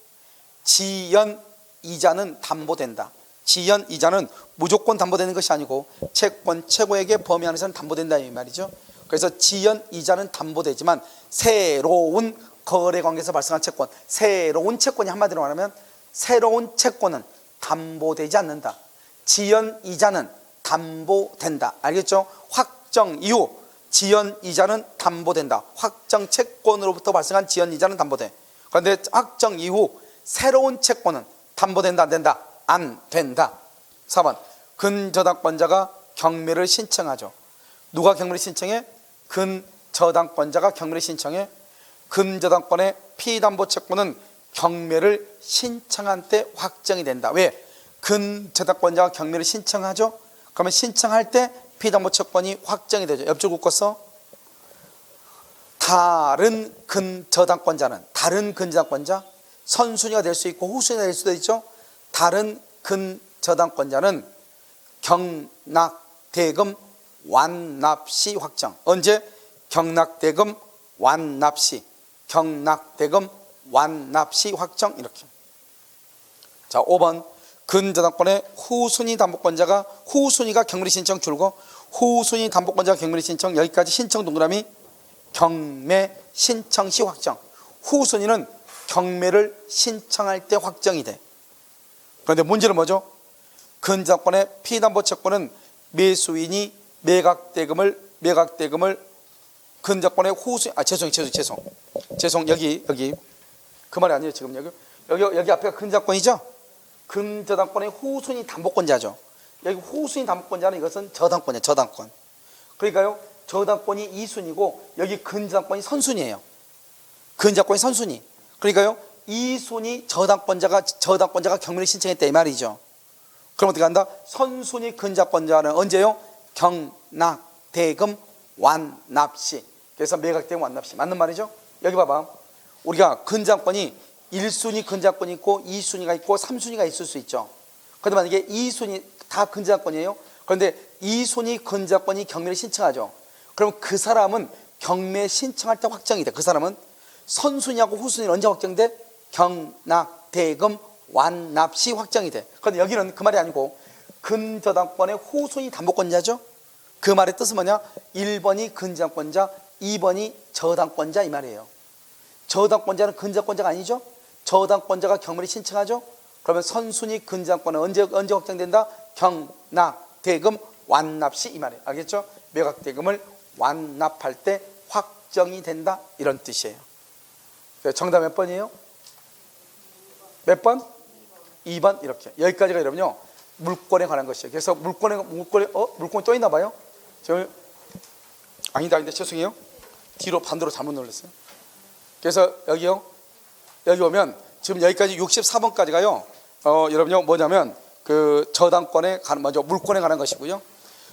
지연 이자는 담보된다. 지연 이자는 무조건 담보되는 것이 아니고 채권 최고액의 범위 안에서는 담보된다 이 말이죠. 그래서 지연 이자는 담보되지만 새로운 거래 관계에서 발생한 채권, 새로운 채권이 한마디로 말하면 새로운 채권은 담보되지 않는다. 지연 이자는 담보된다. 알겠죠? 확정 이후 지연 이자는 담보된다. 확정 채권으로부터 발생한 지연 이자는 담보돼. 그런데 확정 이후 새로운 채권은 담보된다 안 된다? 안 된다. 4번. 근저당권자가 경매를 신청하죠. 누가 경매를 신청해? 근저당권자가 경매를 신청해. 근저당권의 피담보 채권은 경매를 신청한 때 확정이 된다. 왜? 근저당권자가 경매를 신청하죠. 그러면 신청할 때 피담보 채권이 확정이 되죠. 옆줄 긋고서 다른 근저당권자는, 다른 근저당권자, 선순위가 될 수 있고 후순위가 될 수도 있죠. 다른 근저당권자는 경락대금 완납시 확정. 언제? 경락대금 완납시 확정. 이렇게. 자, 5번. 근저당권의 후순위 담보권자가, 후순위가 경매 신청 줄고 후순위 담보권자가 경매 신청, 여기까지 신청 동그라미, 경매 신청 시 확정. 후순위는 경매를 신청할 때 확정이 돼. 그런데 문제는 뭐죠? 근저당권의 피담보 채권은 매수인이 매각대금을 근저당권의 후순위, 여기 그 말이 아니에요. 지금 여기 앞에가 근저당권이죠. 근저당권의 후순위 담보권자죠. 여기 후순위 담보권자는 이것은 저당권이에요. 저당권. 그러니까요, 저당권이 2순위고 여기 근저당권이 선순위예요. 근저당권이 선순위. 그러니까요, 2순위 저당권자가 경매를 신청했다 이 말이죠. 그럼 어떻게 한다? 선순위 근저당권자는 언제요? 경락대금 완납시. 그래서 매각대금 완납시. 맞는 말이죠? 여기 봐봐. 우리가 근저당권이 1순위 근저당권이 있고 2순위가 있고 3순위가 있을 수 있죠. 그런데 만약에 2순위 다 근저당권이에요. 그런데 2순위 근저당권이 경매를 신청하죠. 그럼 그 사람은 경매 신청할 때 확정이 돼. 그 사람은 선순위하고 후순위는 언제 확정돼? 경락대금 완납시 확정이 돼. 그런데 여기는 그 말이 아니고 근저당권의 후순위 담보권자죠. 그 말의 뜻은 뭐냐? 1번이 근저당권자, 2번이 저당권자 이 말이에요. 저당권자는 근저당권자가 아니죠. 저당권자가 경매를 신청하죠. 그러면 선순위 근저당권은 언제 확정된다? 경락대금 완납시 이 말이에요. 알겠죠? 매각대금을 완납할 때 확정이 된다 이런 뜻이에요. 정답 몇 번이에요? 몇 번? 2번. 이렇게. 여기까지가 여러분요, 물권에 관한 것이에요. 그래서 물권이 또 있나 봐요. 아니다 죄송해요. 뒤로 반대로 잘못 눌렀어요. 그래서 여기 오면 지금 여기까지 64번까지가요. 여러분요, 뭐냐면 그 저당권에 관한, 먼저 물권에 관한 것이고요.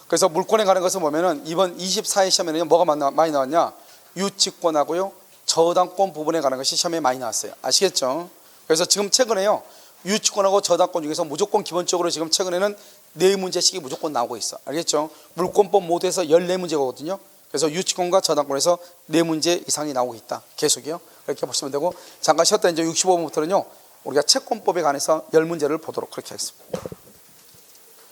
그래서 물권에 관한 것을 보면은 이번 24회 시험에는 뭐가 많이 나왔냐? 유치권하고요, 저당권 부분에 관한 것이 시험에 많이 나왔어요. 아시겠죠? 그래서 지금 최근에요, 유치권하고 저당권 중에서 무조건 기본적으로 지금 최근에는 4문제씩이 무조건 나오고 있어. 알겠죠? 물권법 모두에서 14문제거든요. 그래서 유치권과 저당권에서 4문제 이상이 나오고 있다. 계속이요. 그렇게 보시면 되고, 잠깐 쉬었다 이제 65번부터는요, 우리가 채권법에 관해서 10문제를 보도록 그렇게 하겠습니다.